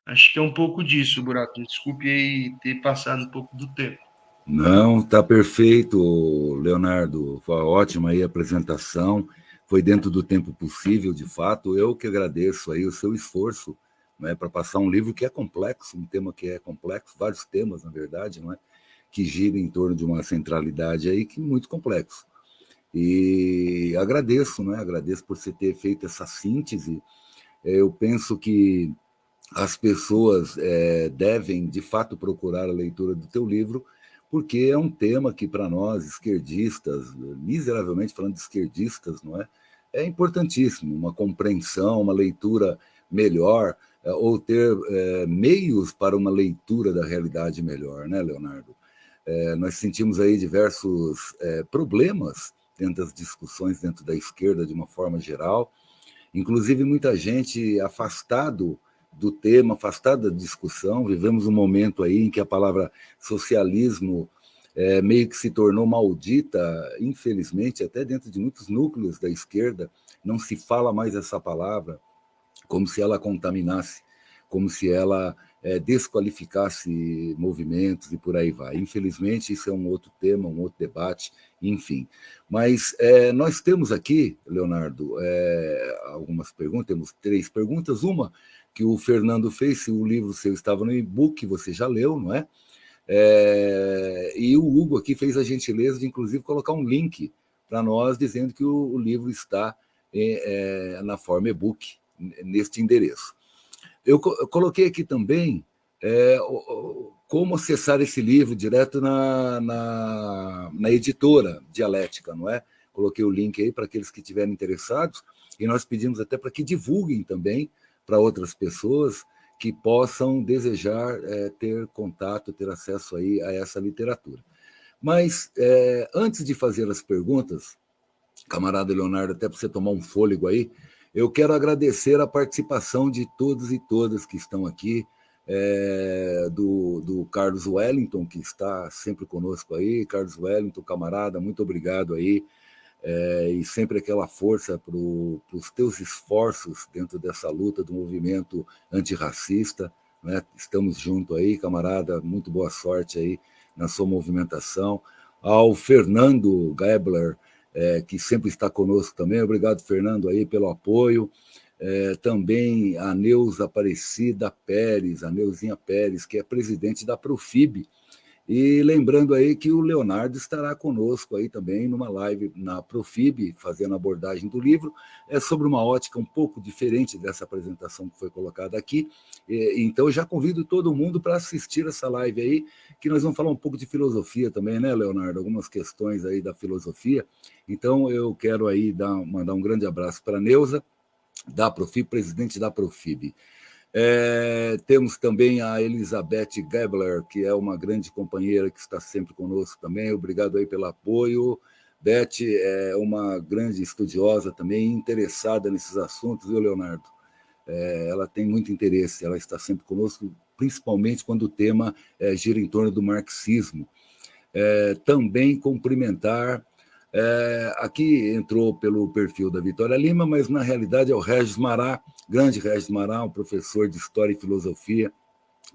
Acho que é um pouco disso, Buraco. Desculpe aí ter passado um pouco do tempo. Não, tá perfeito, Leonardo. Foi ótima aí a apresentação. Foi dentro do tempo possível, de fato. Eu que agradeço aí o seu esforço, né, para passar um livro que é complexo, um tema que é complexo, vários temas, na verdade, não é, que gira em torno de uma centralidade aí que é muito complexo. E agradeço, né? Agradeço por você ter feito essa síntese. Eu penso que as pessoas devem, de fato, procurar a leitura do teu livro, porque é um tema que, para nós, esquerdistas, miseravelmente falando de esquerdistas, não é? É importantíssimo, uma compreensão, uma leitura melhor, ou ter meios para uma leitura da realidade melhor, né, Leonardo? Nós sentimos aí diversos problemas dentro das discussões dentro da esquerda, de uma forma geral, inclusive muita gente afastado do tema, afastada da discussão. Vivemos um momento aí em que a palavra socialismo meio que se tornou maldita, infelizmente, até dentro de muitos núcleos da esquerda, não se fala mais essa palavra, como se ela contaminasse, como se ela desqualificasse movimentos e por aí vai. Infelizmente, isso é um outro tema, um outro debate, enfim. Mas nós temos aqui, Leonardo, algumas perguntas, temos 3 perguntas. Uma que o Fernando fez, se o livro seu estava no e-book, você já leu, não é? E o Hugo aqui fez a gentileza de, inclusive, colocar um link para nós, dizendo que o livro está na forma e-book, neste endereço. Eu coloquei aqui também como acessar esse livro direto na editora Dialética, não é? Coloquei o link aí para aqueles que estiverem interessados, e nós pedimos até para que divulguem também para outras pessoas que possam desejar ter contato, ter acesso aí a essa literatura. Mas, antes de fazer as perguntas, camarada Leonardo, até para você tomar um fôlego aí, eu quero agradecer a participação de todos e todas que estão aqui, do Carlos Wellington, que está sempre conosco aí. Carlos Wellington, camarada, muito obrigado aí, e sempre aquela força para os teus esforços dentro dessa luta do movimento antirracista, né? Estamos juntos aí, camarada, muito boa sorte aí na sua movimentação. Ao Fernando Gebler, que sempre está conosco também, obrigado, Fernando, aí pelo apoio. Também a Neuza Aparecida Pérez, a Neuzinha Pérez, que é presidente da Profib. E lembrando aí que o Leonardo estará conosco aí também numa live na Profib, fazendo a abordagem do livro, sobre uma ótica um pouco diferente dessa apresentação que foi colocada aqui. Então, eu já convido todo mundo para assistir essa live aí, que nós vamos falar um pouco de filosofia também, né, Leonardo? Algumas questões aí da filosofia. Então, eu quero aí mandar um grande abraço para a Neuza, da Profib, presidente da Profib. Temos também a Elizabeth Gebler, que é uma grande companheira que está sempre conosco também. Obrigado aí pelo apoio. Beth é uma grande estudiosa também, interessada nesses assuntos, viu, Leonardo? Ela tem muito interesse, ela está sempre conosco, principalmente quando o tema gira em torno do marxismo. Também cumprimentar. Aqui entrou pelo perfil da Vitória Lima, mas na realidade é o Regis Mará, grande Regis Mará, um professor de História e Filosofia,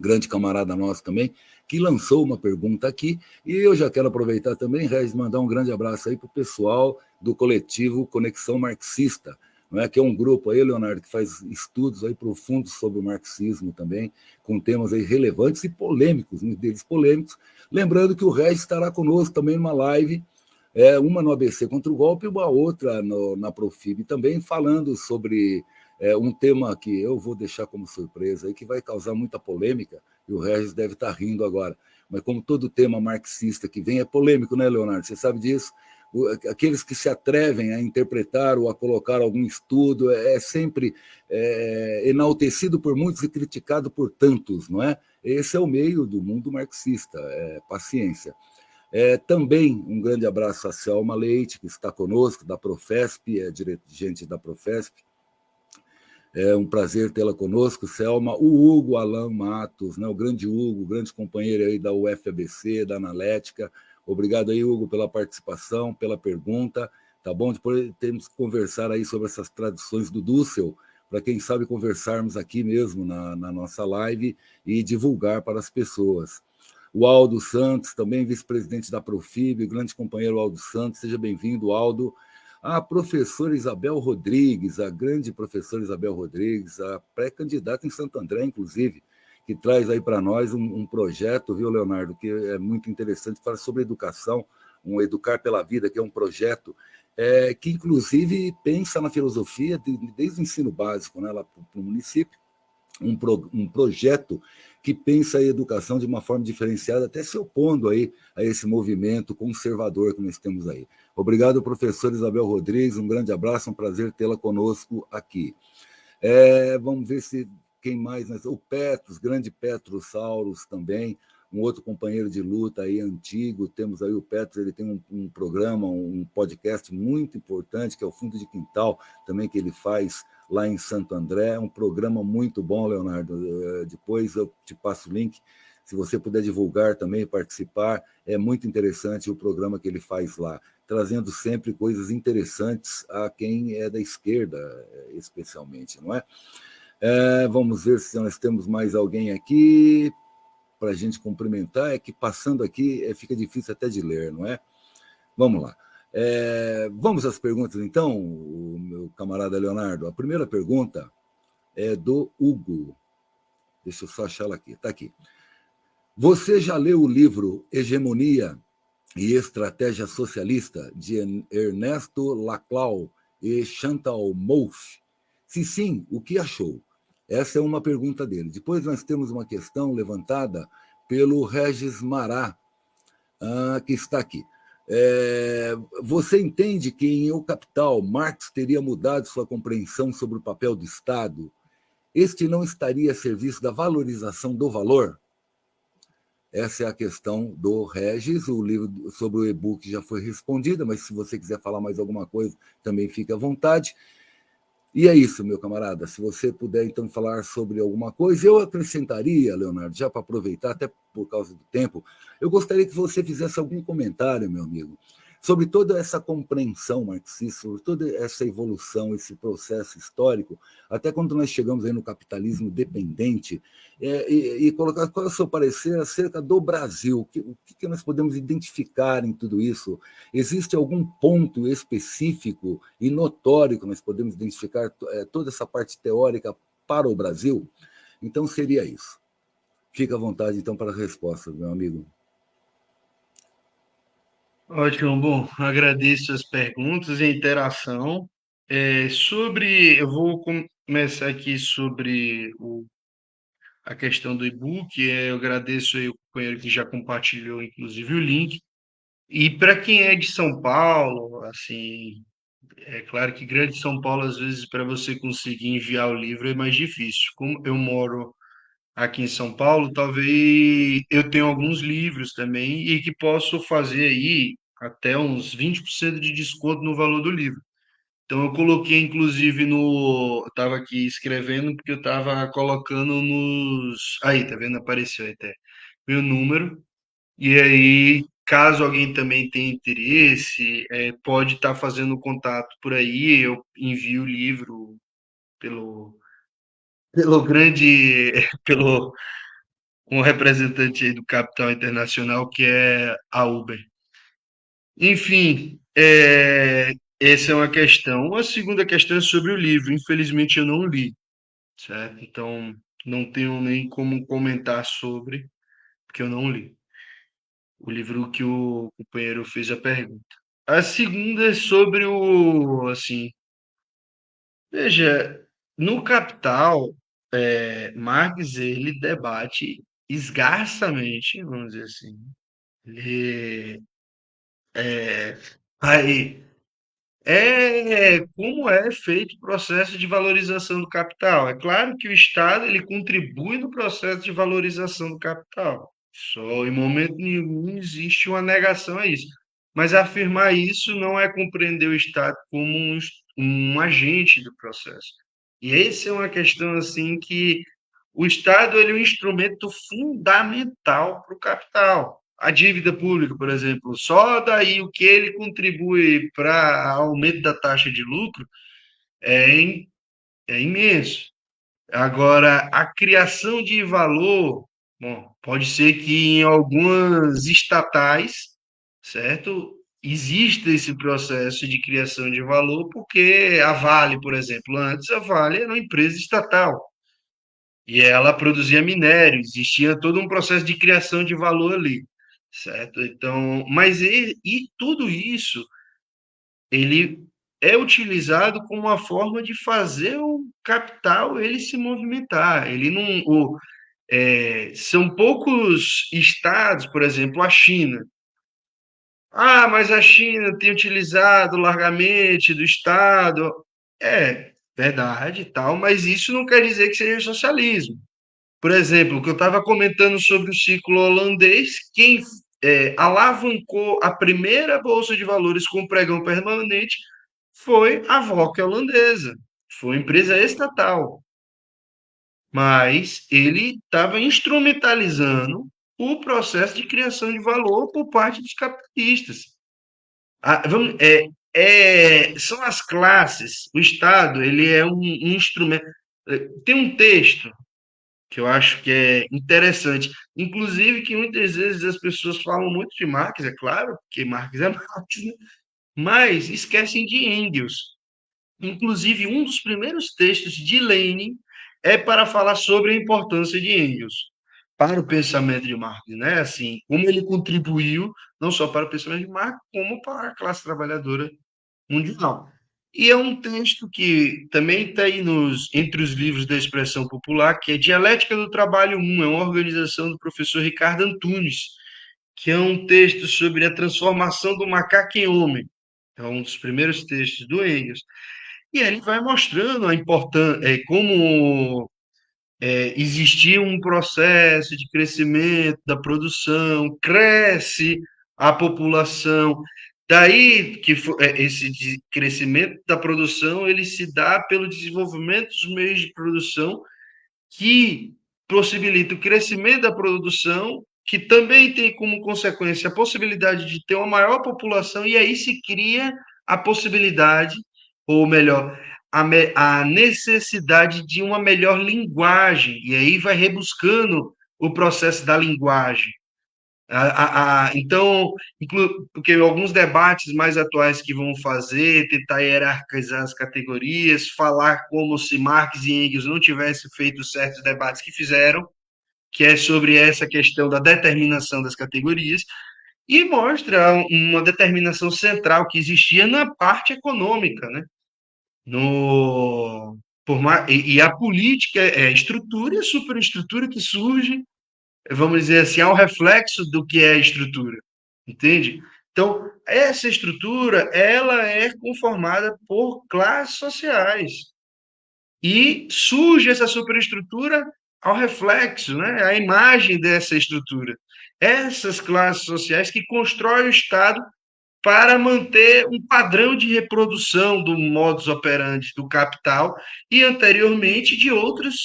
grande camarada nosso também, que lançou uma pergunta aqui, e eu já quero aproveitar também, Regis, mandar um grande abraço aí para o pessoal do coletivo Conexão Marxista, não é? Que é um grupo aí, Leonardo, que faz estudos aí profundos sobre o marxismo também, com temas aí relevantes e polêmicos, muitos deles polêmicos. Lembrando que o Regis estará conosco também numa live, uma no ABC contra o golpe e uma outra na Profib também, falando sobre um tema que eu vou deixar como surpresa, e que vai causar muita polêmica, e o Regis deve estar rindo agora. Mas como todo tema marxista que vem é polêmico, né, Leonardo? Você sabe disso? Aqueles que se atrevem a interpretar ou a colocar algum estudo é sempre enaltecido por muitos e criticado por tantos, não é? Esse é o meio do mundo marxista, paciência. Também um grande abraço a Selma Leite, que está conosco, da Profesp, é dirigente da Profesp. É um prazer tê-la conosco, Selma. O Hugo Alan Matos, né, o grande Hugo, grande companheiro aí da UFABC, da Analética. Obrigado aí, Hugo, pela participação, pela pergunta. Tá bom? Depois temos que conversar aí sobre essas traduções do Dussel, para quem sabe conversarmos aqui mesmo na nossa live e divulgar para as pessoas. O Aldo Santos, também vice-presidente da Profib, grande companheiro Aldo Santos, seja bem-vindo, Aldo. A professora Isabel Rodrigues, a grande professora Isabel Rodrigues, a pré-candidata em Santo André, inclusive, que traz aí para nós um projeto, viu, Leonardo, que é muito interessante, fala sobre educação, um Educar pela Vida, que é um projeto que, inclusive, pensa na filosofia desde o ensino básico, né, lá para o município, um projeto que pensa a educação de uma forma diferenciada, até se opondo aí a esse movimento conservador que nós temos aí. Obrigado, professor Isabel Rodrigues, um grande abraço, um prazer tê-la conosco aqui. Vamos ver se quem mais, o Petros, grande Petros Sauros também, um outro companheiro de luta aí antigo, temos aí o Petros, ele tem um programa, um podcast muito importante, que é o Fundo de Quintal, também que ele faz lá em Santo André, um programa muito bom, Leonardo, depois eu te passo o link, Se você puder divulgar também, participar, é muito interessante o programa que ele faz lá, trazendo sempre coisas interessantes a quem é da esquerda, especialmente, não é? Vamos ver se nós temos mais alguém aqui para a gente cumprimentar. É que passando aqui fica difícil até de ler, não é? Vamos lá. Vamos às perguntas, então, o meu camarada Leonardo. A primeira pergunta é do Hugo. Deixa eu só achar ela aqui. Está aqui. Você já leu o livro Hegemonia e Estratégia Socialista, de Ernesto Laclau e Chantal Mouffe? Se sim, o que achou? Essa é uma pergunta dele. Depois nós temos uma questão levantada pelo Regis Mará, que está aqui. Você entende que em O Capital, Marx teria mudado sua compreensão sobre o papel do Estado? Este não estaria a serviço da valorização do valor? Essa é a questão do Regis. O livro sobre o e-book já foi respondida, mas se você quiser falar mais alguma coisa, também fique à vontade. E é isso, meu camarada. Se você puder, então, falar sobre alguma coisa, eu acrescentaria, Leonardo, já para aproveitar, até por causa do tempo, eu gostaria que você fizesse algum comentário, meu amigo, sobre toda essa compreensão marxista, sobre toda essa evolução, esse processo histórico, até quando nós chegamos aí no capitalismo dependente, e colocar qual é o seu parecer acerca do Brasil, o que nós podemos identificar em tudo isso? Existe algum ponto específico e notório que nós podemos identificar toda essa parte teórica para o Brasil? Então, seria isso. Fica à vontade, então, para as respostas, meu amigo. Ótimo, bom, agradeço as perguntas e a interação. Eu vou começar aqui sobre a questão do e-book. Eu agradeço aí o companheiro que já compartilhou, inclusive, o link. E para quem é de São Paulo, assim, é claro que grande São Paulo, às vezes, para você conseguir enviar o livro é mais difícil. Como eu moro aqui em São Paulo, talvez eu tenha alguns livros também e que posso fazer aí até uns 20% de desconto no valor do livro. Então eu coloquei inclusive no, eu estava aqui escrevendo porque eu estava colocando nos, aí, tá vendo? Apareceu aí até meu número. E aí, caso alguém também tenha interesse, pode estar fazendo contato por aí, eu envio o livro pelo grande, pelo um representante aí do capital internacional, que é a Uber. Enfim, essa é uma questão. A segunda questão é sobre o livro. Infelizmente, eu não li, certo? Então, não tenho nem como comentar sobre, porque eu não li o livro que o companheiro fez a pergunta. A segunda é sobre assim, veja, no Capital, Marx, ele debate esgarçamente, vamos dizer assim, ele aí como é feito o processo de valorização do capital. É claro que o Estado ele contribui no processo de valorização do capital. Só em momento nenhum existe uma negação a isso. Mas afirmar isso não é compreender o Estado como um agente do processo. E essa é uma questão assim que o Estado ele é um instrumento fundamental para o capital. A dívida pública, por exemplo, só daí o que ele contribui para aumento da taxa de lucro é, é imenso. Agora, a criação de valor, bom, pode ser que em algumas estatais, certo? Exista esse processo de criação de valor, porque a Vale, por exemplo, antes a Vale era uma empresa estatal. E ela produzia minério, existia todo um processo de criação de valor ali, certo? Então, mas tudo isso, ele é utilizado como uma forma de fazer o capital ele se movimentar. Ele não, são poucos estados, por exemplo, a China. Ah, mas a China tem utilizado largamente do Estado. É verdade e tal, mas isso não quer dizer que seja socialismo. Por exemplo, o que eu estava comentando sobre o ciclo holandês, quem alavancou a primeira bolsa de valores com pregão permanente foi a VOC holandesa, foi uma empresa estatal, mas ele estava instrumentalizando o processo de criação de valor por parte dos capitalistas. São as classes, o Estado, ele é um instrumento. Tem um texto que eu acho que é interessante, inclusive que muitas vezes as pessoas falam muito de Marx, é claro, porque Marx é Marx, né? Mas esquecem de Engels. Inclusive, um dos primeiros textos de Lenin é para falar sobre a importância de Engels para o pensamento de Marx, né? Assim, como ele contribuiu não só para o pensamento de Marx, como para a classe trabalhadora mundial. E é um texto que também está aí entre os livros da expressão popular, que é Dialética do Trabalho 1, é uma organização do professor Ricardo Antunes, que é um texto sobre a transformação do macaco em homem. É um dos primeiros textos do Engels. E ele vai mostrando a importância, como existia um processo de crescimento da produção, cresce a população. Daí que esse crescimento da produção ele se dá pelo desenvolvimento dos meios de produção que possibilita o crescimento da produção, que também tem como consequência a possibilidade de ter uma maior população, e aí se cria a possibilidade, ou melhor, a necessidade de uma melhor linguagem, e aí vai rebuscando o processo da linguagem. Então, porque alguns debates mais atuais que vão fazer, tentar hierarquizar as categorias, falar como se Marx e Engels não tivessem feito certos debates que fizeram, que é sobre essa questão da determinação das categorias, e mostra uma determinação central que existia na parte econômica, né? No, e a política é a estrutura e a superestrutura que surge, vamos dizer assim, ao reflexo do que é a estrutura, entende? Então, essa estrutura, ela é conformada por classes sociais e surge essa superestrutura ao reflexo, né? A imagem dessa estrutura. Essas classes sociais que constroem o Estado para manter um padrão de reprodução do modus operandi do capital e anteriormente de outros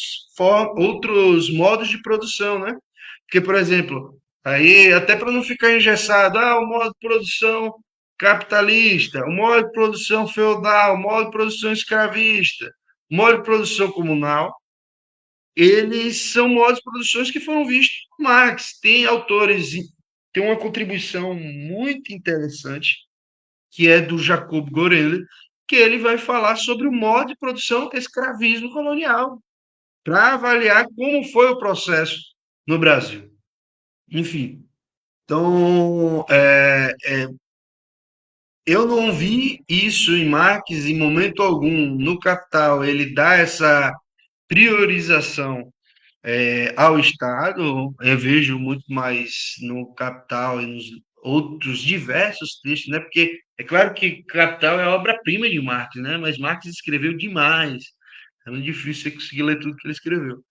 modos de produção, né? Porque, por exemplo, aí até para não ficar engessado, o modo de produção capitalista, o modo de produção feudal, o modo de produção escravista, o modo de produção comunal, eles são modos de produções que foram vistos por Marx. Tem autores, tem uma contribuição muito interessante que é do Jacob Gorele, que ele vai falar sobre o modo de produção escravismo colonial, para avaliar como foi o processo no Brasil. Enfim, então, eu não vi isso em Marx em momento algum. No Capital, ele dá essa priorização ao Estado. Eu vejo muito mais no Capital e nos outros diversos textos, né? Porque é claro que Capital é a obra-prima de Marx, né? Mas Marx escreveu demais. É muito difícil você conseguir ler tudo que ele escreveu.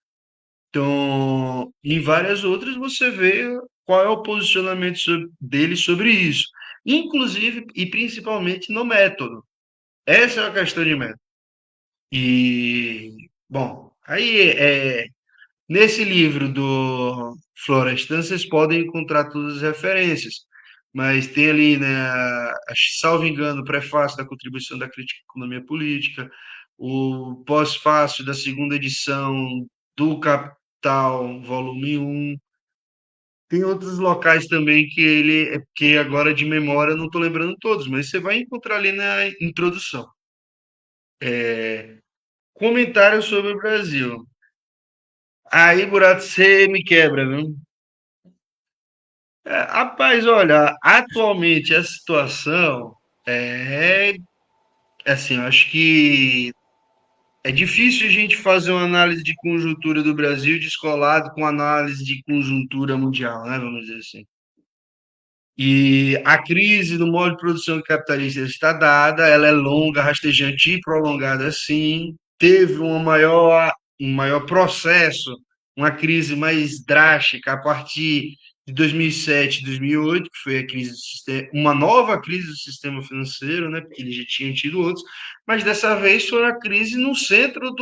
Então, em várias outras você vê qual é o posicionamento dele sobre isso, inclusive e principalmente no método. Essa é a questão de método. E, bom, aí nesse livro do Florestan vocês podem encontrar todas as referências, mas tem ali, né, salvo engano, o prefácio da contribuição da crítica à economia política, o pós-fácio da segunda edição do Capital, volume 1. Tem outros locais também que agora de memória eu não estou lembrando todos, mas você vai encontrar ali na introdução. Comentário sobre o Brasil. Aí, Burato, você me quebra, viu? Rapaz, olha, atualmente a situação é assim, eu acho que é difícil a gente fazer uma análise de conjuntura do Brasil descolado com análise de conjuntura mundial, né? Vamos dizer assim. E a crise do modo de produção capitalista está dada, ela é longa, rastejante e prolongada, sim. Teve um maior processo, uma crise mais drástica a partir de 2007, 2008, que foi a crise do sistema, uma nova crise do sistema financeiro, né? Porque ele já tinha tido outros, mas dessa vez foi uma crise no centro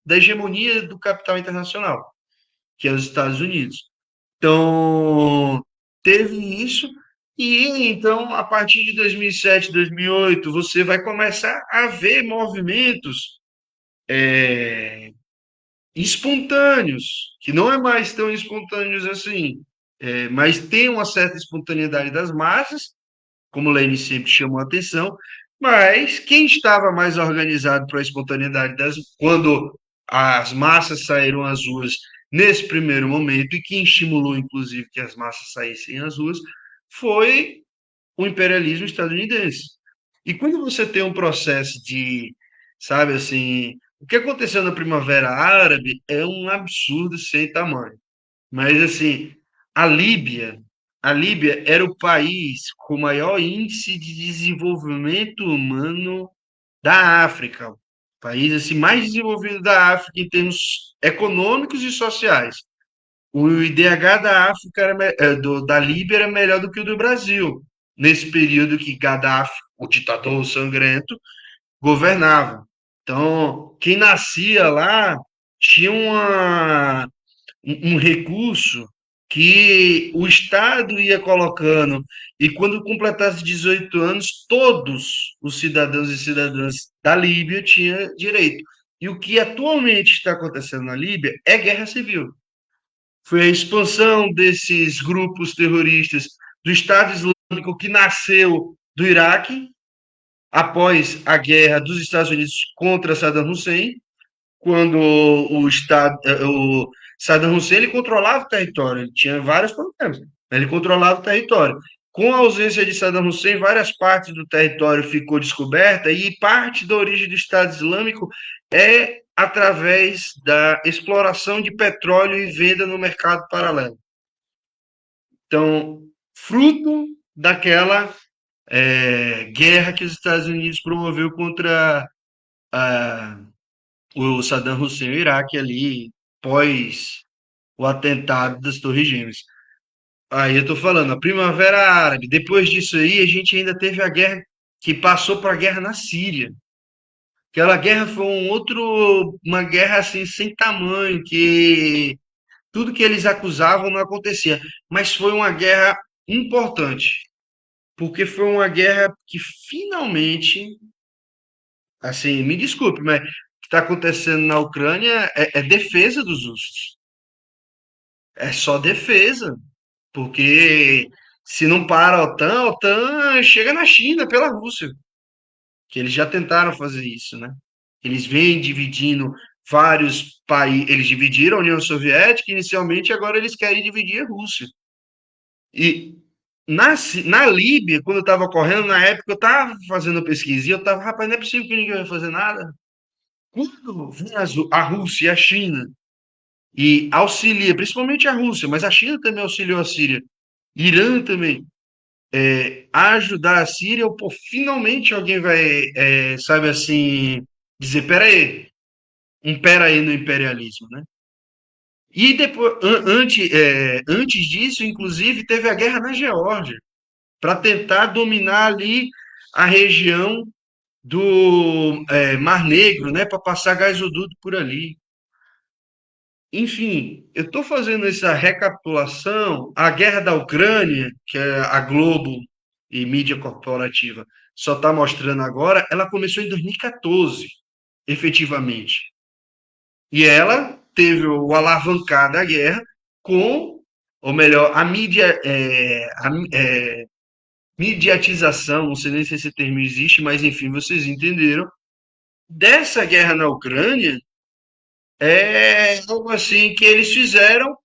da hegemonia do capital internacional, que é os Estados Unidos. Então, teve isso, e então, a partir de 2007, 2008, você vai começar a ver movimentos espontâneos, que não é mais tão espontâneos assim, mas tem uma certa espontaneidade das massas, como o Lênin sempre chamou a atenção, mas quem estava mais organizado para a espontaneidade quando as massas saíram às ruas nesse primeiro momento, e quem estimulou, inclusive, que as massas saíssem às ruas, foi o imperialismo estadunidense. E quando você tem um processo de, sabe assim, o que aconteceu na Primavera Árabe é um absurdo sem tamanho. Mas assim, a Líbia, a Líbia era o país com o maior índice de desenvolvimento humano da África, o país assim mais desenvolvido da África em termos econômicos e sociais. O IDH da África da Líbia era melhor do que o do Brasil, nesse período que Gaddafi, o ditador sangrento, governava. Então, quem nascia lá tinha um recurso que o Estado ia colocando, e quando completasse 18 anos, todos os cidadãos e cidadãs da Líbia tinham direito. E o que atualmente está acontecendo na Líbia é guerra civil. Foi a expansão desses grupos terroristas do Estado Islâmico que nasceu do Iraque após a guerra dos Estados Unidos contra Saddam Hussein, quando o Saddam Hussein ele controlava o território, ele tinha vários problemas, ele controlava o território. Com a ausência de Saddam Hussein, várias partes do território ficou descoberta e parte da origem do Estado Islâmico é através da exploração de petróleo e venda no mercado paralelo. Então, fruto daquela guerra que os Estados Unidos promoveu contra a, o Saddam Hussein, o Iraque ali, pós o atentado das Torres Gêmeas. Aí eu tô falando, a Primavera Árabe. Depois disso aí, a gente ainda teve a guerra que passou para a guerra na Síria. Aquela guerra foi uma guerra assim sem tamanho, que tudo que eles acusavam não acontecia. Mas foi uma guerra importante, porque foi uma guerra que finalmente, assim, me desculpe, mas o que está acontecendo na Ucrânia é defesa dos russos. É só defesa. Porque se não para a OTAN chega na China pela Rússia, que eles já tentaram fazer isso, né? Eles vêm dividindo vários países, eles dividiram a União Soviética inicialmente, agora eles querem dividir a Rússia. E na Líbia, quando eu estava correndo, na época eu estava fazendo pesquisa e eu estava, rapaz, não é possível que ninguém vai fazer nada. Quando vem a Rússia e a China e auxilia, principalmente a Rússia, mas a China também auxiliou a Síria, Irã também, a ajudar a Síria, pô, finalmente alguém vai, sabe assim, dizer, pera aí no imperialismo, né? E depois, antes disso, inclusive, teve a guerra na Geórgia, para tentar dominar ali a região do Mar Negro, né, para passar gasoduto por ali. Enfim, eu estou fazendo essa recapitulação. A guerra da Ucrânia, que é a Globo e mídia corporativa só está mostrando agora, ela começou em 2014, efetivamente. E ela teve o alavancar da guerra com, ou melhor, a mídia, mediatização, não sei nem se esse termo existe, mas enfim, vocês entenderam, dessa guerra na Ucrânia, é algo assim que eles fizeram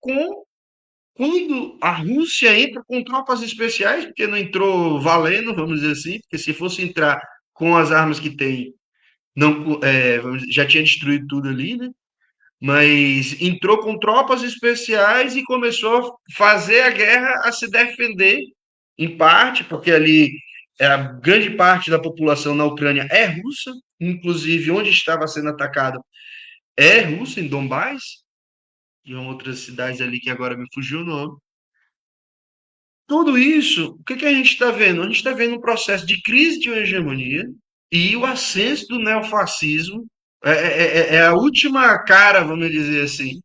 quando a Rússia entra com tropas especiais, porque não entrou valendo, vamos dizer assim, porque se fosse entrar com as armas que tem, não, já tinha destruído tudo ali, né? Mas entrou com tropas especiais e começou a fazer a guerra, a se defender, em parte, porque ali a grande parte da população na Ucrânia é russa, inclusive onde estava sendo atacado é russo, em Donbás, e outras cidades ali que agora me fugiu o nome. Tudo isso, o que a gente está vendo? A gente está vendo um processo de crise de hegemonia e o ascenso do neofascismo. É a última cara, vamos dizer assim,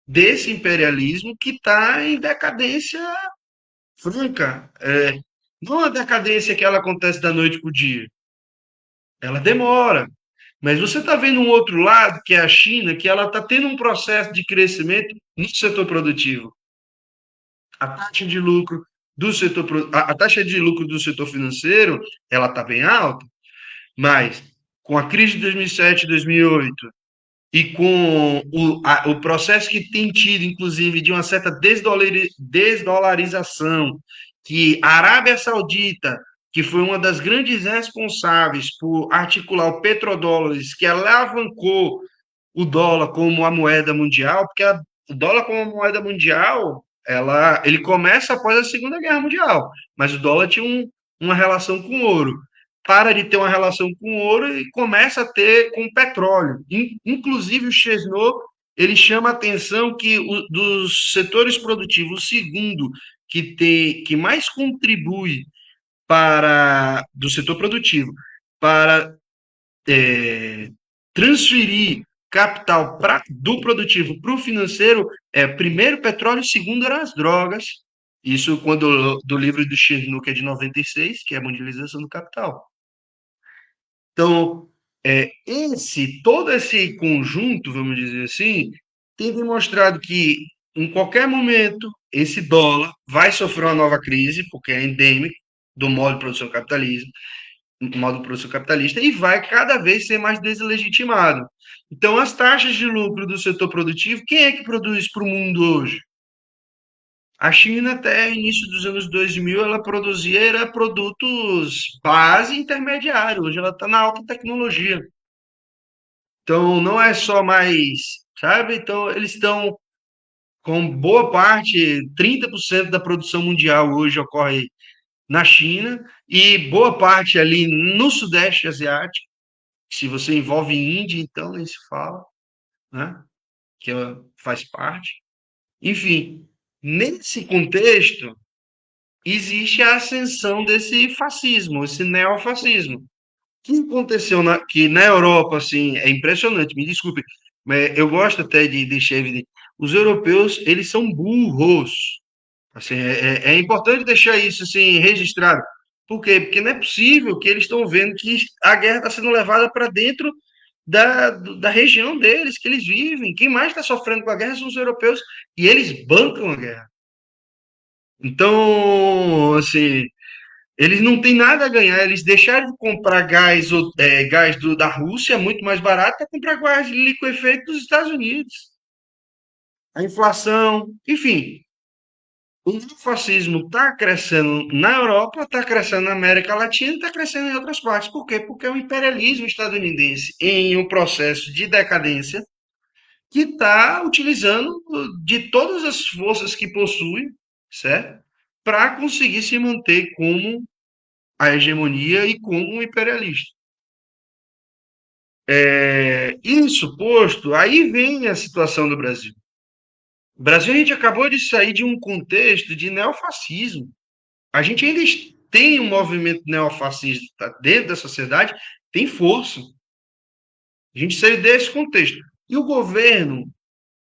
desse imperialismo que está em decadência franca. Não a decadência que ela acontece da noite para o dia, ela demora. Mas você está vendo um outro lado, que é a China, que ela está tendo um processo de crescimento no setor produtivo. A taxa de lucro do setor, a taxa de lucro do setor financeiro, ela está bem alta, mas com a crise de 2007, 2008 e com o processo que tem tido, inclusive, de uma certa desdolarização, que a Arábia Saudita, que foi uma das grandes responsáveis por articular o petrodólares, que alavancou o dólar como a moeda mundial, porque o dólar como a moeda mundial, ele começa após a Segunda Guerra Mundial, mas o dólar tinha uma relação com o ouro. Para de ter uma relação com o ouro e começa a ter com o petróleo. Inclusive o Chesnot, ele chama a atenção que dos setores produtivos, o segundo que mais contribui para do setor produtivo para transferir capital do produtivo para o financeiro primeiro petróleo, segundo eram as drogas. Isso quando do livro do Chernow, que é de 96, que é a mundialização do capital. Então, todo esse conjunto, vamos dizer assim, tem demonstrado que em qualquer momento esse dólar vai sofrer uma nova crise, porque é endêmico do modo de produção capitalismo, modo de produção capitalista, e vai cada vez ser mais deslegitimado. Então, as taxas de lucro do setor produtivo, quem é que produz para o mundo hoje? A China, até início dos anos 2000, ela produzia produtos base e intermediário. Hoje ela está na alta tecnologia. Então, não é só mais, sabe? Então, eles estão com boa parte, 30% da produção mundial hoje ocorre na China e boa parte ali no Sudeste Asiático. Se você envolve Índia, então nem se fala, né? Que faz parte. Enfim, nesse contexto, existe a ascensão desse fascismo, esse neofascismo. O que aconteceu que na Europa, assim, é impressionante, me desculpe, mas eu gosto até de deixar evidente. Os europeus, eles são burros. Assim, é importante deixar isso assim, registrado. Por quê? Porque não é possível que eles estão vendo que a guerra está sendo levada para dentro da região deles, que eles vivem. Quem mais está sofrendo com a guerra são os europeus. E eles bancam a guerra. Então, assim, eles não têm nada a ganhar. Eles deixaram de comprar gás, gás da Rússia, muito mais barato, para comprar gás liquefeito dos Estados Unidos. A inflação, enfim, o fascismo está crescendo na Europa, está crescendo na América Latina e está crescendo em outras partes. Por quê? Porque é o imperialismo estadunidense, em um processo de decadência, que está utilizando de todas as forças que possui, certo? Para conseguir se manter como a hegemonia e como um imperialista. Isso posto, aí vem a situação do Brasil. O Brasil, a gente acabou de sair de um contexto de neofascismo. A gente ainda tem um movimento neofascista dentro da sociedade, tem força. A gente saiu desse contexto. E o governo,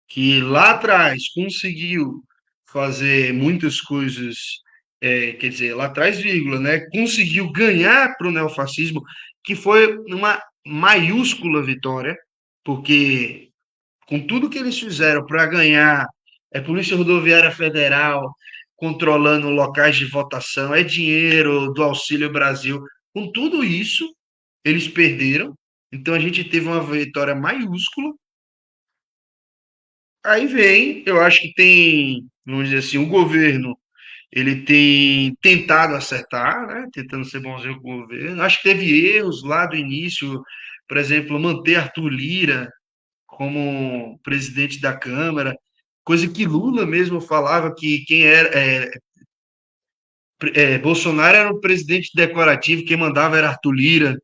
que lá atrás conseguiu fazer muitas coisas, quer dizer, lá atrás, vírgula, né, conseguiu ganhar para o neofascismo, que foi uma maiúscula vitória, porque com tudo que eles fizeram para ganhar, Polícia Rodoviária Federal controlando locais de votação, é dinheiro do Auxílio Brasil. Com tudo isso, eles perderam. Então a gente teve uma vitória maiúscula. Aí vem, eu acho que tem, vamos dizer assim, o governo, ele tem tentado acertar, né? Tentando ser bonzinho com o governo. Acho que teve erros lá do início, por exemplo, manter Arthur Lira como presidente da Câmara, coisa que Lula mesmo falava que quem era Bolsonaro era o presidente decorativo, quem mandava era Arthur Lira,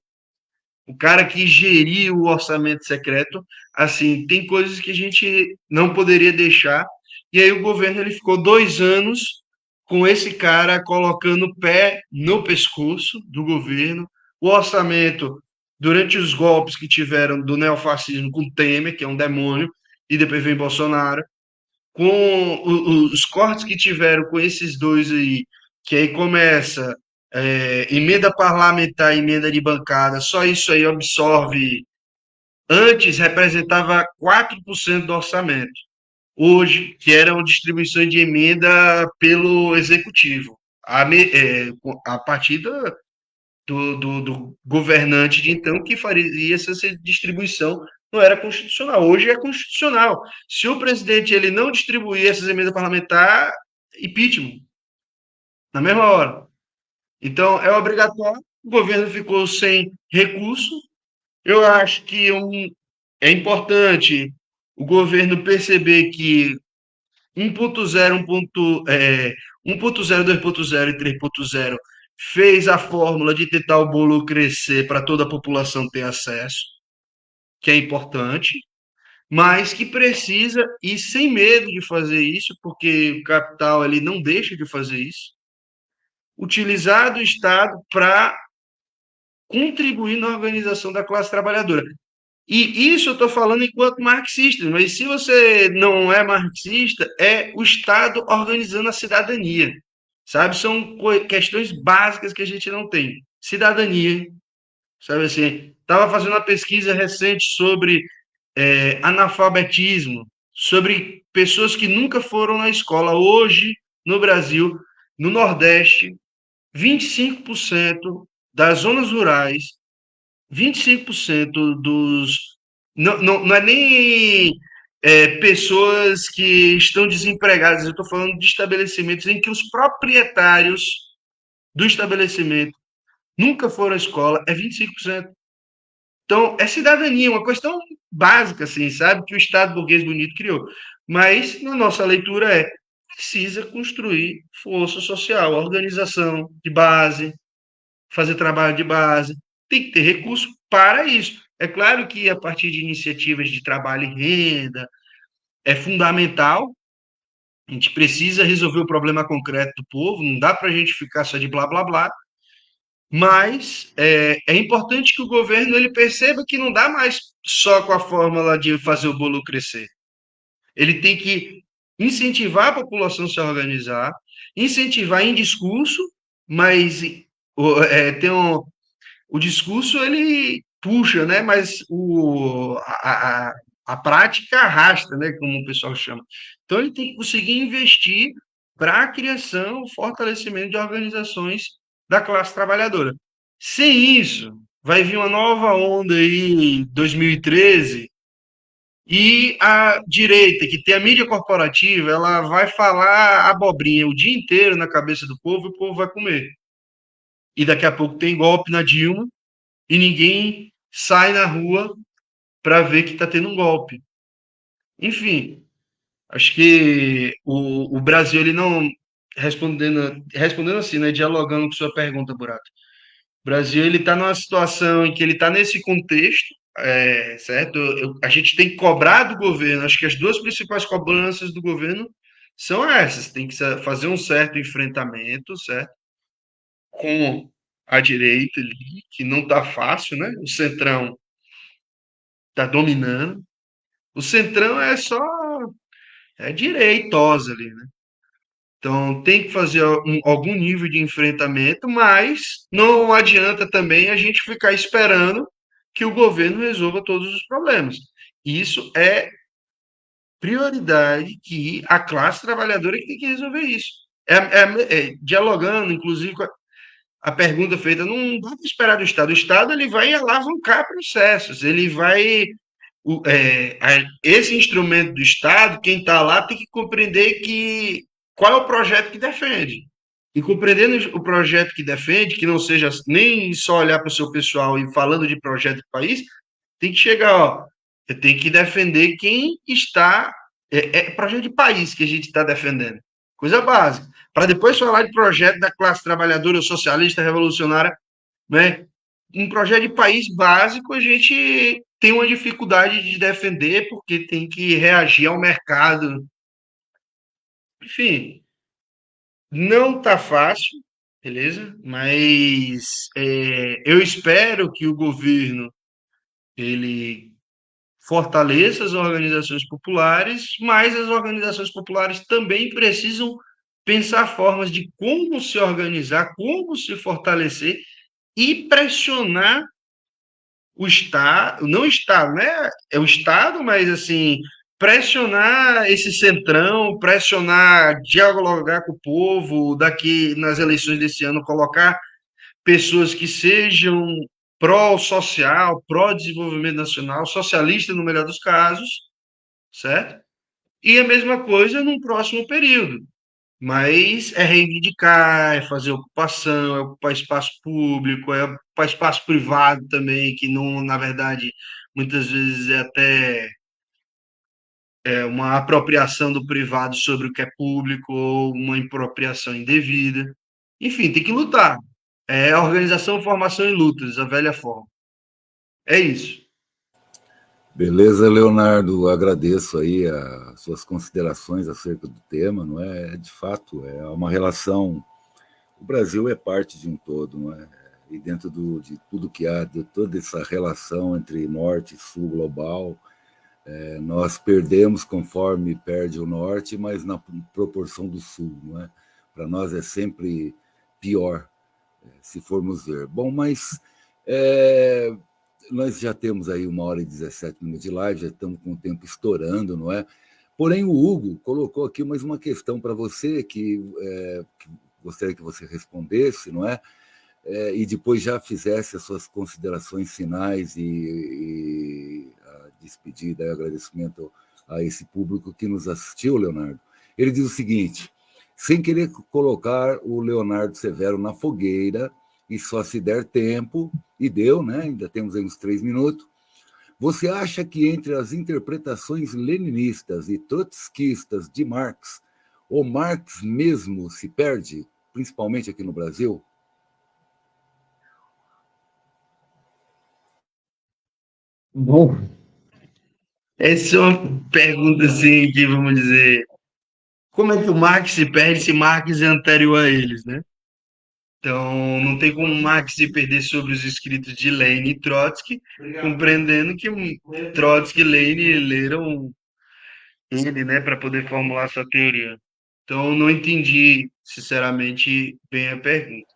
o cara que geria o orçamento secreto. Assim, tem coisas que a gente não poderia deixar. E aí o governo ele ficou 2 anos com esse cara colocando o pé no pescoço do governo. O orçamento, durante os golpes que tiveram do neofascismo com Temer, que é um demônio, e depois vem Bolsonaro, com os cortes que tiveram com esses dois aí, que aí começa emenda parlamentar, emenda de bancada, só isso aí absorve. Antes representava 4% do orçamento. Hoje, que eram distribuições de emenda pelo executivo, a partir do governante de então que faria essa distribuição. Não era constitucional. Hoje é constitucional. Se o presidente ele não distribuir essas emendas parlamentares, impeachment, na mesma hora. Então, é obrigatório. O governo ficou sem recurso. Eu acho que é importante o governo perceber que 1.0, 1.0, 2.0 e 3.0 fez a fórmula de tentar o bolo crescer para toda a população ter acesso, que é importante, mas que precisa ir sem medo de fazer isso, porque o capital ele não deixa de fazer isso, utilizar do Estado para contribuir na organização da classe trabalhadora. E isso eu estou falando enquanto marxista, mas se você não é marxista, é o Estado organizando a cidadania, sabe? São questões básicas que a gente não tem. Cidadania, sabe assim? Estava fazendo uma pesquisa recente sobre analfabetismo, sobre pessoas que nunca foram na escola. Hoje, no Brasil, no Nordeste, 25% das zonas rurais, 25% dos. Não é nem pessoas que estão desempregadas, eu estou falando de estabelecimentos em que os proprietários do estabelecimento nunca foram à escola, é 25%. Então, é cidadania, uma questão básica, assim, sabe, que o Estado burguês bonito criou. Mas, na nossa leitura, precisa construir força social, organização de base, fazer trabalho de base, tem que ter recurso para isso. É claro que a partir de iniciativas de trabalho e renda é fundamental, a gente precisa resolver o problema concreto do povo, não dá para a gente ficar só de blá blá blá, mas é importante que o governo ele perceba que não dá mais só com a fórmula de fazer o bolo crescer. Ele tem que incentivar a população a se organizar, incentivar em discurso, mas tem o discurso ele puxa, né? Mas a prática arrasta, né? Como o pessoal chama. Então ele tem que conseguir investir para a criação, fortalecimento de organizações da classe trabalhadora. Sem isso, vai vir uma nova onda aí em 2013 e a direita, que tem a mídia corporativa, ela vai falar abobrinha o dia inteiro na cabeça do povo e o povo vai comer. E daqui a pouco tem golpe na Dilma, e ninguém sai na rua para ver que está tendo um golpe. Enfim, acho que o Brasil, ele não. Respondendo assim, né, dialogando com sua pergunta, Burato. O Brasil ele está numa situação em que ele está nesse contexto, certo? A gente tem que cobrar do governo. Acho que as duas principais cobranças do governo são essas. Tem que fazer um certo enfrentamento, certo? Com a direita ali, que não está fácil, né? O Centrão está dominando. O Centrão é só direitosa ali, né? Então tem que fazer algum nível de enfrentamento, mas não adianta também a gente ficar esperando que o governo resolva todos os problemas. Isso é prioridade que a classe trabalhadora que tem que resolver isso. Dialogando, inclusive, com a pergunta feita, não dá para esperar do Estado. O Estado ele vai alavancar processos, ele vai esse instrumento do Estado, quem está lá tem que compreender que qual é o projeto que defende. E compreendendo o projeto que defende, que não seja nem só olhar para o seu pessoal e falando de projeto do país, tem que chegar, ó, tem que defender quem está. Projeto de país que a gente está defendendo. Coisa básica. Para depois falar de projeto da classe trabalhadora, socialista, revolucionária, né? Um projeto de país básico, a gente tem uma dificuldade de defender porque tem que reagir ao mercado. Enfim, não está fácil, beleza? Mas eu espero que o governo ele fortaleça as organizações populares, mas as organizações populares também precisam pensar formas de como se organizar, como se fortalecer e pressionar o Estado, não o Estado, né? É o Estado, mas assim, pressionar esse centrão, pressionar, dialogar com o povo, daqui nas eleições desse ano, colocar pessoas que sejam pró-social, pró-desenvolvimento nacional, socialista no melhor dos casos, certo? E a mesma coisa num próximo período. Mas é reivindicar, é fazer ocupação, é ocupar espaço público, é ocupar espaço privado também, que não, na verdade, muitas vezes é até uma apropriação do privado sobre o que é público ou uma apropriação indevida. Enfim, tem que lutar. É organização, formação e lutas, a velha forma. É isso. Beleza, Leonardo, agradeço aí as suas considerações acerca do tema, não é? De fato, é uma relação. O Brasil é parte de um todo, não é? E dentro de tudo que há, de toda essa relação entre norte e sul global, nós perdemos conforme perde o norte, mas na proporção do sul, não é? Para nós é sempre pior, se formos ver. Bom, mas é, nós já temos aí 1 hora e 17 minutos de live, já estamos com o tempo estourando, não é? Porém, o Hugo colocou aqui mais uma questão para você que gostaria que você respondesse, não é? E depois já fizesse as suas considerações finais e a despedida e agradecimento a esse público que nos assistiu, Leonardo. Ele diz o seguinte: sem querer colocar o Leonardo Severo na fogueira, e só se der tempo, e deu, né? Ainda temos aí uns 3 minutos. Você acha que entre as interpretações leninistas e trotskistas de Marx, o Marx mesmo se perde, principalmente aqui no Brasil? Bom, essa é uma pergunta assim que vamos dizer, como é que o Marx se perde se Marx é anterior a eles, né? Então, não tem como Marx se perder sobre os escritos de Lenin e Trotsky, compreendendo que Trotsky e Lenin leram ele, né, para poder formular sua teoria. Então, não entendi, sinceramente, bem a pergunta.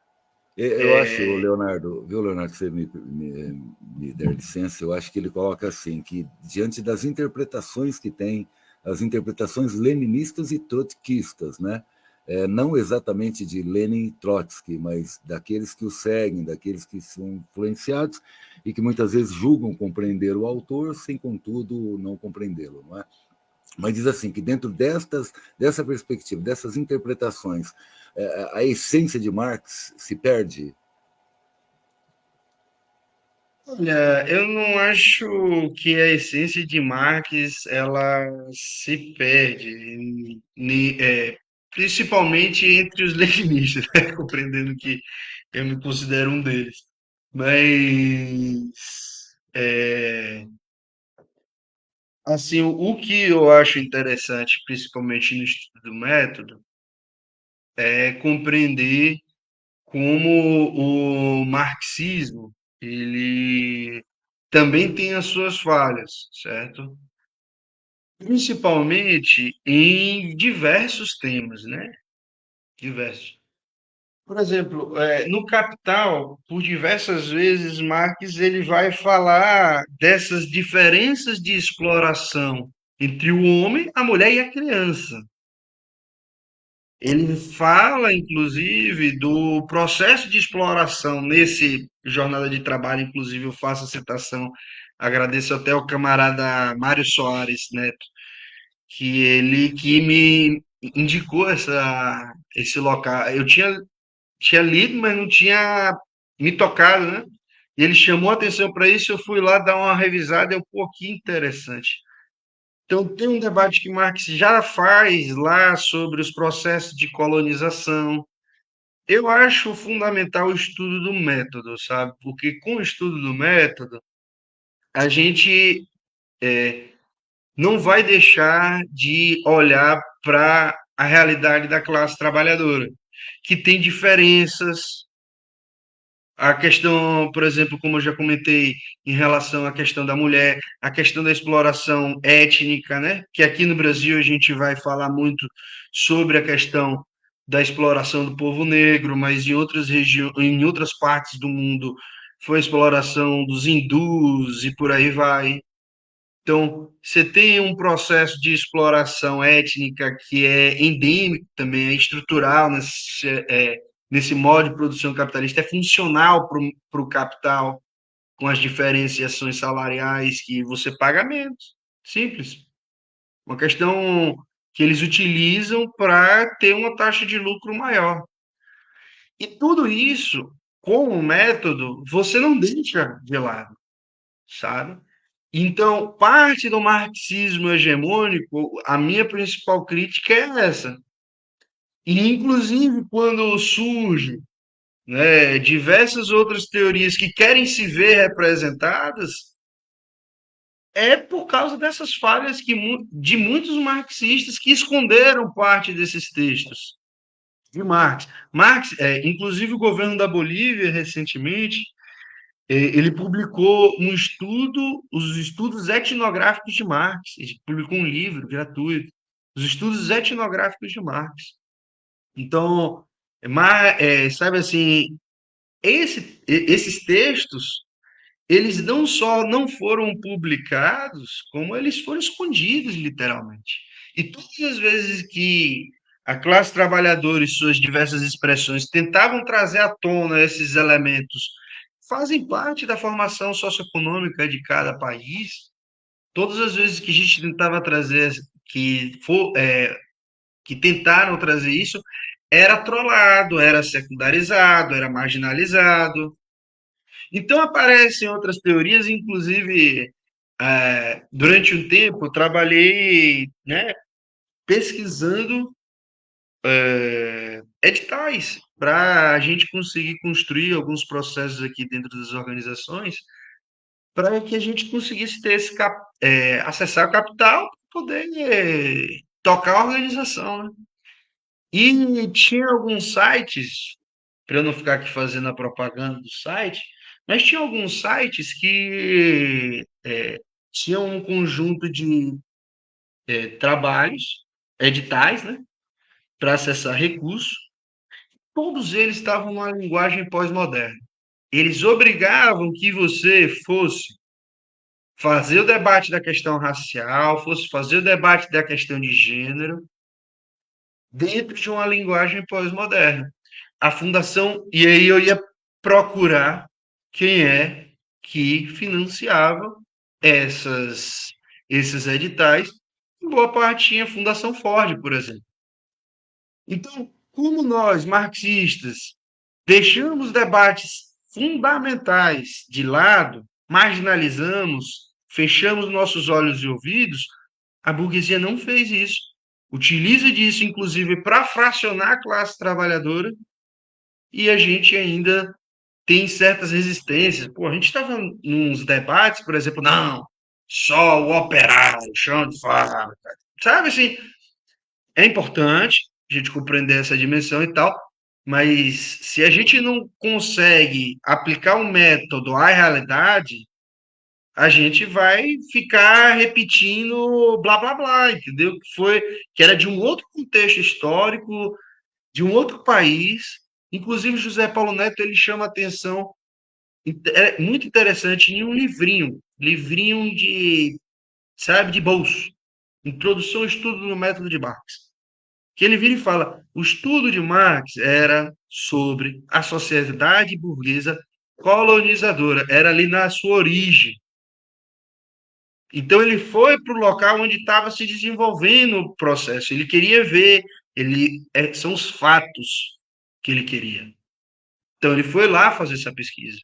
Eu acho, Leonardo, viu, Leonardo, que você me der licença, eu acho que ele coloca assim, que diante das interpretações que tem, as interpretações leninistas e trotskistas, né? Não exatamente de Lenin e Trotsky, mas daqueles que o seguem, daqueles que são influenciados e que muitas vezes julgam compreender o autor sem, contudo, não compreendê-lo, não é? Mas diz assim que dentro dessa perspectiva, dessas interpretações, a essência de Marx se perde. Olha, eu não acho que a essência de Marx ela se perde, principalmente entre os leninistas, né? Compreendendo que eu me considero um deles. Mas, assim, o que eu acho interessante, principalmente no estudo do método, é compreender como o marxismo ele também tem as suas falhas, certo? Principalmente em diversos temas, né? Diversos. Por exemplo, no Capital, por diversas vezes, Marx ele vai falar dessas diferenças de exploração entre o homem, a mulher e a criança. Ele fala, inclusive, do processo de exploração nesse Jornada de Trabalho, inclusive eu faço a citação, agradeço até ao camarada Mário Soares Neto, que ele que me indicou esse local. Eu tinha lido, mas não tinha me tocado, né? E ele chamou a atenção para isso, eu fui lá dar uma revisada, é um pouquinho interessante. Então, tem um debate que Marx já faz lá sobre os processos de colonização. Eu acho fundamental o estudo do método, sabe? Porque com o estudo do método, a gente não vai deixar de olhar para a realidade da classe trabalhadora, que tem diferenças, A questão, por exemplo, como eu já comentei, em relação à questão da mulher, a questão da exploração étnica, né? Que aqui no Brasil a gente vai falar muito sobre a questão da exploração do povo negro, mas em outras regiões, em outras partes do mundo foi a exploração dos hindus e por aí vai. Então, você tem um processo de exploração étnica que é endêmico também, é estrutural nesse modo de produção capitalista, é funcional para o capital, com as diferenciações salariais que você paga menos. Simples. Uma questão que eles utilizam para ter uma taxa de lucro maior. E tudo isso, como método, você não deixa de lado, sabe? Então, parte do marxismo hegemônico, a minha principal crítica é essa. E, inclusive, quando surge, né, diversas outras teorias que querem se ver representadas, é por causa dessas falhas de muitos marxistas que esconderam parte desses textos de Marx. Marx, inclusive o governo da Bolívia, recentemente, ele publicou um estudo, os estudos etnográficos de Marx. Ele publicou um livro gratuito, os estudos etnográficos de Marx. Então, sabe assim, esses textos, eles não só não foram publicados, como eles foram escondidos, literalmente. E todas as vezes que a classe trabalhadora e suas diversas expressões tentavam trazer à tona esses elementos, fazem parte da formação socioeconômica de cada país. Todas as vezes que a gente tentava trazer, que, for, é, que tentaram trazer isso, era trollado, era secundarizado, era marginalizado. Então aparecem outras teorias, inclusive durante um tempo eu trabalhei, né, pesquisando editais para a gente conseguir construir alguns processos aqui dentro das organizações para que a gente conseguisse ter acessar o capital para poder tocar a organização, né? E tinha alguns sites, para eu não ficar aqui fazendo a propaganda do site, mas tinha alguns sites que tinham um conjunto de trabalhos, editais, né, para acessar recursos. Todos eles estavam numa linguagem pós-moderna. Eles obrigavam que você fosse fazer o debate da questão racial, fosse fazer o debate da questão de gênero, dentro de uma linguagem pós-moderna. A fundação, e aí eu ia procurar quem é que financiava essas, esses editais, em boa parte tinha a Fundação Ford, por exemplo. Então, como nós, marxistas, deixamos debates fundamentais de lado, marginalizamos, fechamos nossos olhos e ouvidos, a burguesia não fez isso. Utiliza disso, inclusive, para fracionar a classe trabalhadora e a gente ainda tem certas resistências. Pô, a gente estava nos debates, por exemplo, não, só o operário, chão de fábrica. Sabe assim, é importante a gente compreender essa dimensão e tal, mas se a gente não consegue aplicar o método à realidade, a gente vai ficar repetindo blá blá blá, entendeu? Que era de um outro contexto histórico, de um outro país. Inclusive José Paulo Neto ele chama atenção é muito interessante em um livrinho de, sabe, de bolso, Introdução ao Estudo do Método de Marx, que ele vira e fala, o estudo de Marx era sobre a sociedade burguesa colonizadora, era ali na sua origem. Então ele foi para o local onde estava se desenvolvendo o processo. Ele queria ver, são os fatos que ele queria. Então ele foi lá fazer essa pesquisa.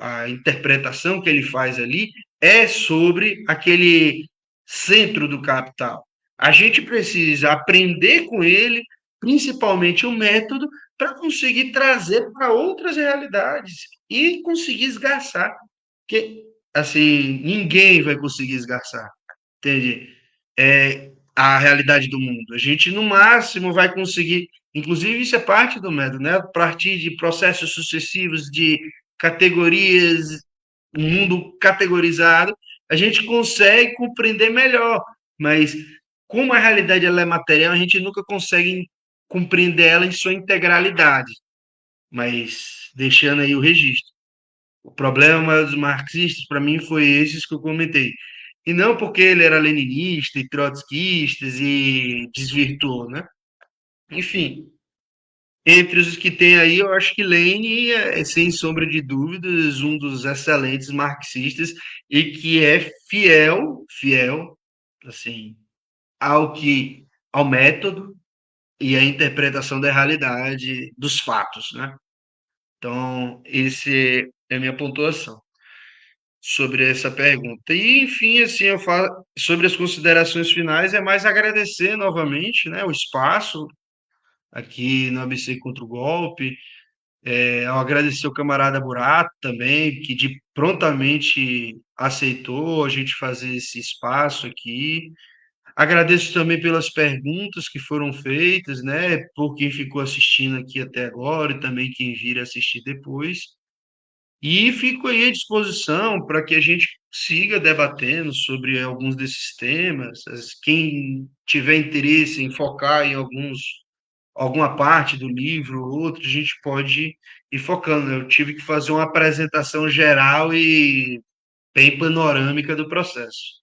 A interpretação que ele faz ali é sobre aquele centro do capital. A gente precisa aprender com ele, principalmente o método, para conseguir trazer para outras realidades e conseguir esgarçar. Porque, assim, ninguém vai conseguir esgarçar, entende? a realidade do mundo. A gente, no máximo, vai conseguir. Inclusive, isso é parte do método, né? A partir de processos sucessivos, de categorias, um mundo categorizado, a gente consegue compreender melhor. Mas, como a realidade ela é material, a gente nunca consegue compreender ela em sua integralidade. Mas, deixando aí o registro. O problema dos marxistas, para mim, foi esses que eu comentei. E não porque ele era leninista e trotskista e desvirtuou, né? Enfim, entre os que tem aí, eu acho que Lenin é, sem sombra de dúvidas, um dos excelentes marxistas e que é fiel, assim, ao método e à interpretação da realidade, dos fatos, né? Então, esse é a minha pontuação sobre essa pergunta. E, enfim, assim, eu falo sobre as considerações finais, é mais agradecer novamente, né, o espaço aqui no ABC contra o golpe. Eu agradecer o camarada Burato também, que de prontamente aceitou a gente fazer esse espaço aqui. Agradeço também pelas perguntas que foram feitas, né, por quem ficou assistindo aqui até agora e também quem vir assistir depois. E fico aí à disposição para que a gente siga debatendo sobre alguns desses temas. Quem tiver interesse em focar em alguma parte do livro ou outro, a gente pode ir focando, né? Eu tive que fazer uma apresentação geral e bem panorâmica do processo.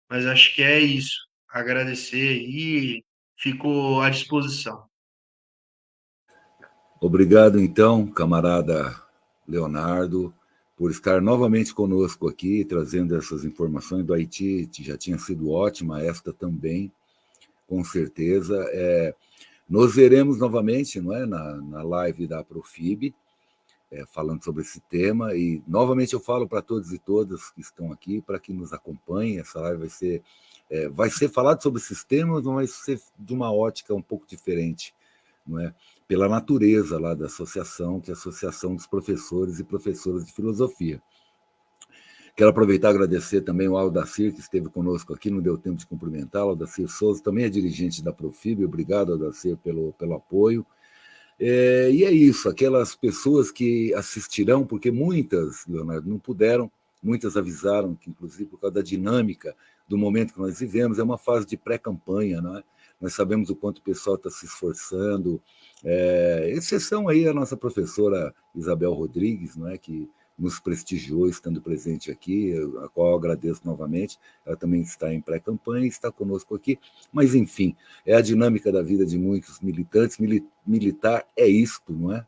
Mas acho que é isso. Agradecer aí, fico à disposição. Obrigado, então, camarada Leonardo, por estar novamente conosco aqui, trazendo essas informações do Haiti. Já tinha sido ótima, esta também, com certeza. Nos veremos novamente, não é, na live da Profib, falando sobre esse tema. E, novamente, eu falo para todos e todas que estão aqui, para que nos acompanhem. Essa live vai ser falado sobre esses temas, mas vai ser de uma ótica um pouco diferente, não é? Pela natureza lá da associação, que é a Associação dos Professores e Professoras de Filosofia. Quero aproveitar e agradecer também o Aldacir, que esteve conosco aqui, não deu tempo de cumprimentá-lo. Aldacir Souza também é dirigente da Profib. Obrigado, Aldacir, pelo apoio. E é isso, aquelas pessoas que assistirão, porque muitas, Leonardo, não puderam, muitas avisaram que, inclusive, por causa da dinâmica do momento que nós vivemos, é uma fase de pré-campanha, não é? Nós sabemos o quanto o pessoal está se esforçando, exceção aí a nossa professora Isabel Rodrigues, não é, que nos prestigiou estando presente aqui, a qual eu agradeço novamente. Ela também está em pré-campanha e está conosco aqui. Mas, enfim, é a dinâmica da vida de muitos militantes. Militar é isto, não é?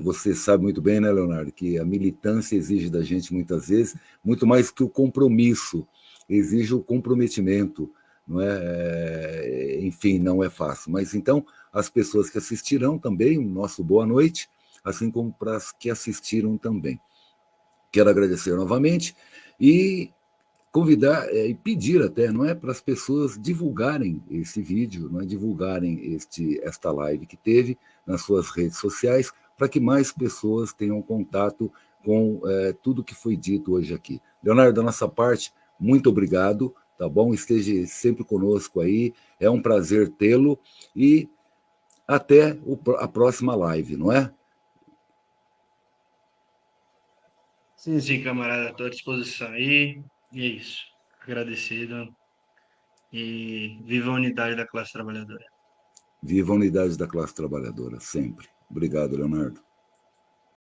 Você sabe muito bem, né, Leonardo, que a militância exige da gente, muitas vezes, muito mais que o compromisso, exige o comprometimento, não é? Enfim, não é fácil. Mas, então, as pessoas que assistirão também, o nosso boa noite, assim como para as que assistiram também. Quero agradecer novamente e convidar e pedir até, não é, para as pessoas divulgarem esse vídeo, não é, divulgarem esta live que teve nas suas redes sociais, para que mais pessoas tenham contato com tudo que foi dito hoje aqui. Leonardo, da nossa parte, muito obrigado, tá bom? Esteja sempre conosco aí, é um prazer tê-lo e até a próxima live, não é? Sim, sim, camarada, estou à disposição aí. E é isso. Agradecido. E viva a unidade da classe trabalhadora. Viva a unidade da classe trabalhadora, sempre. Obrigado, Leonardo.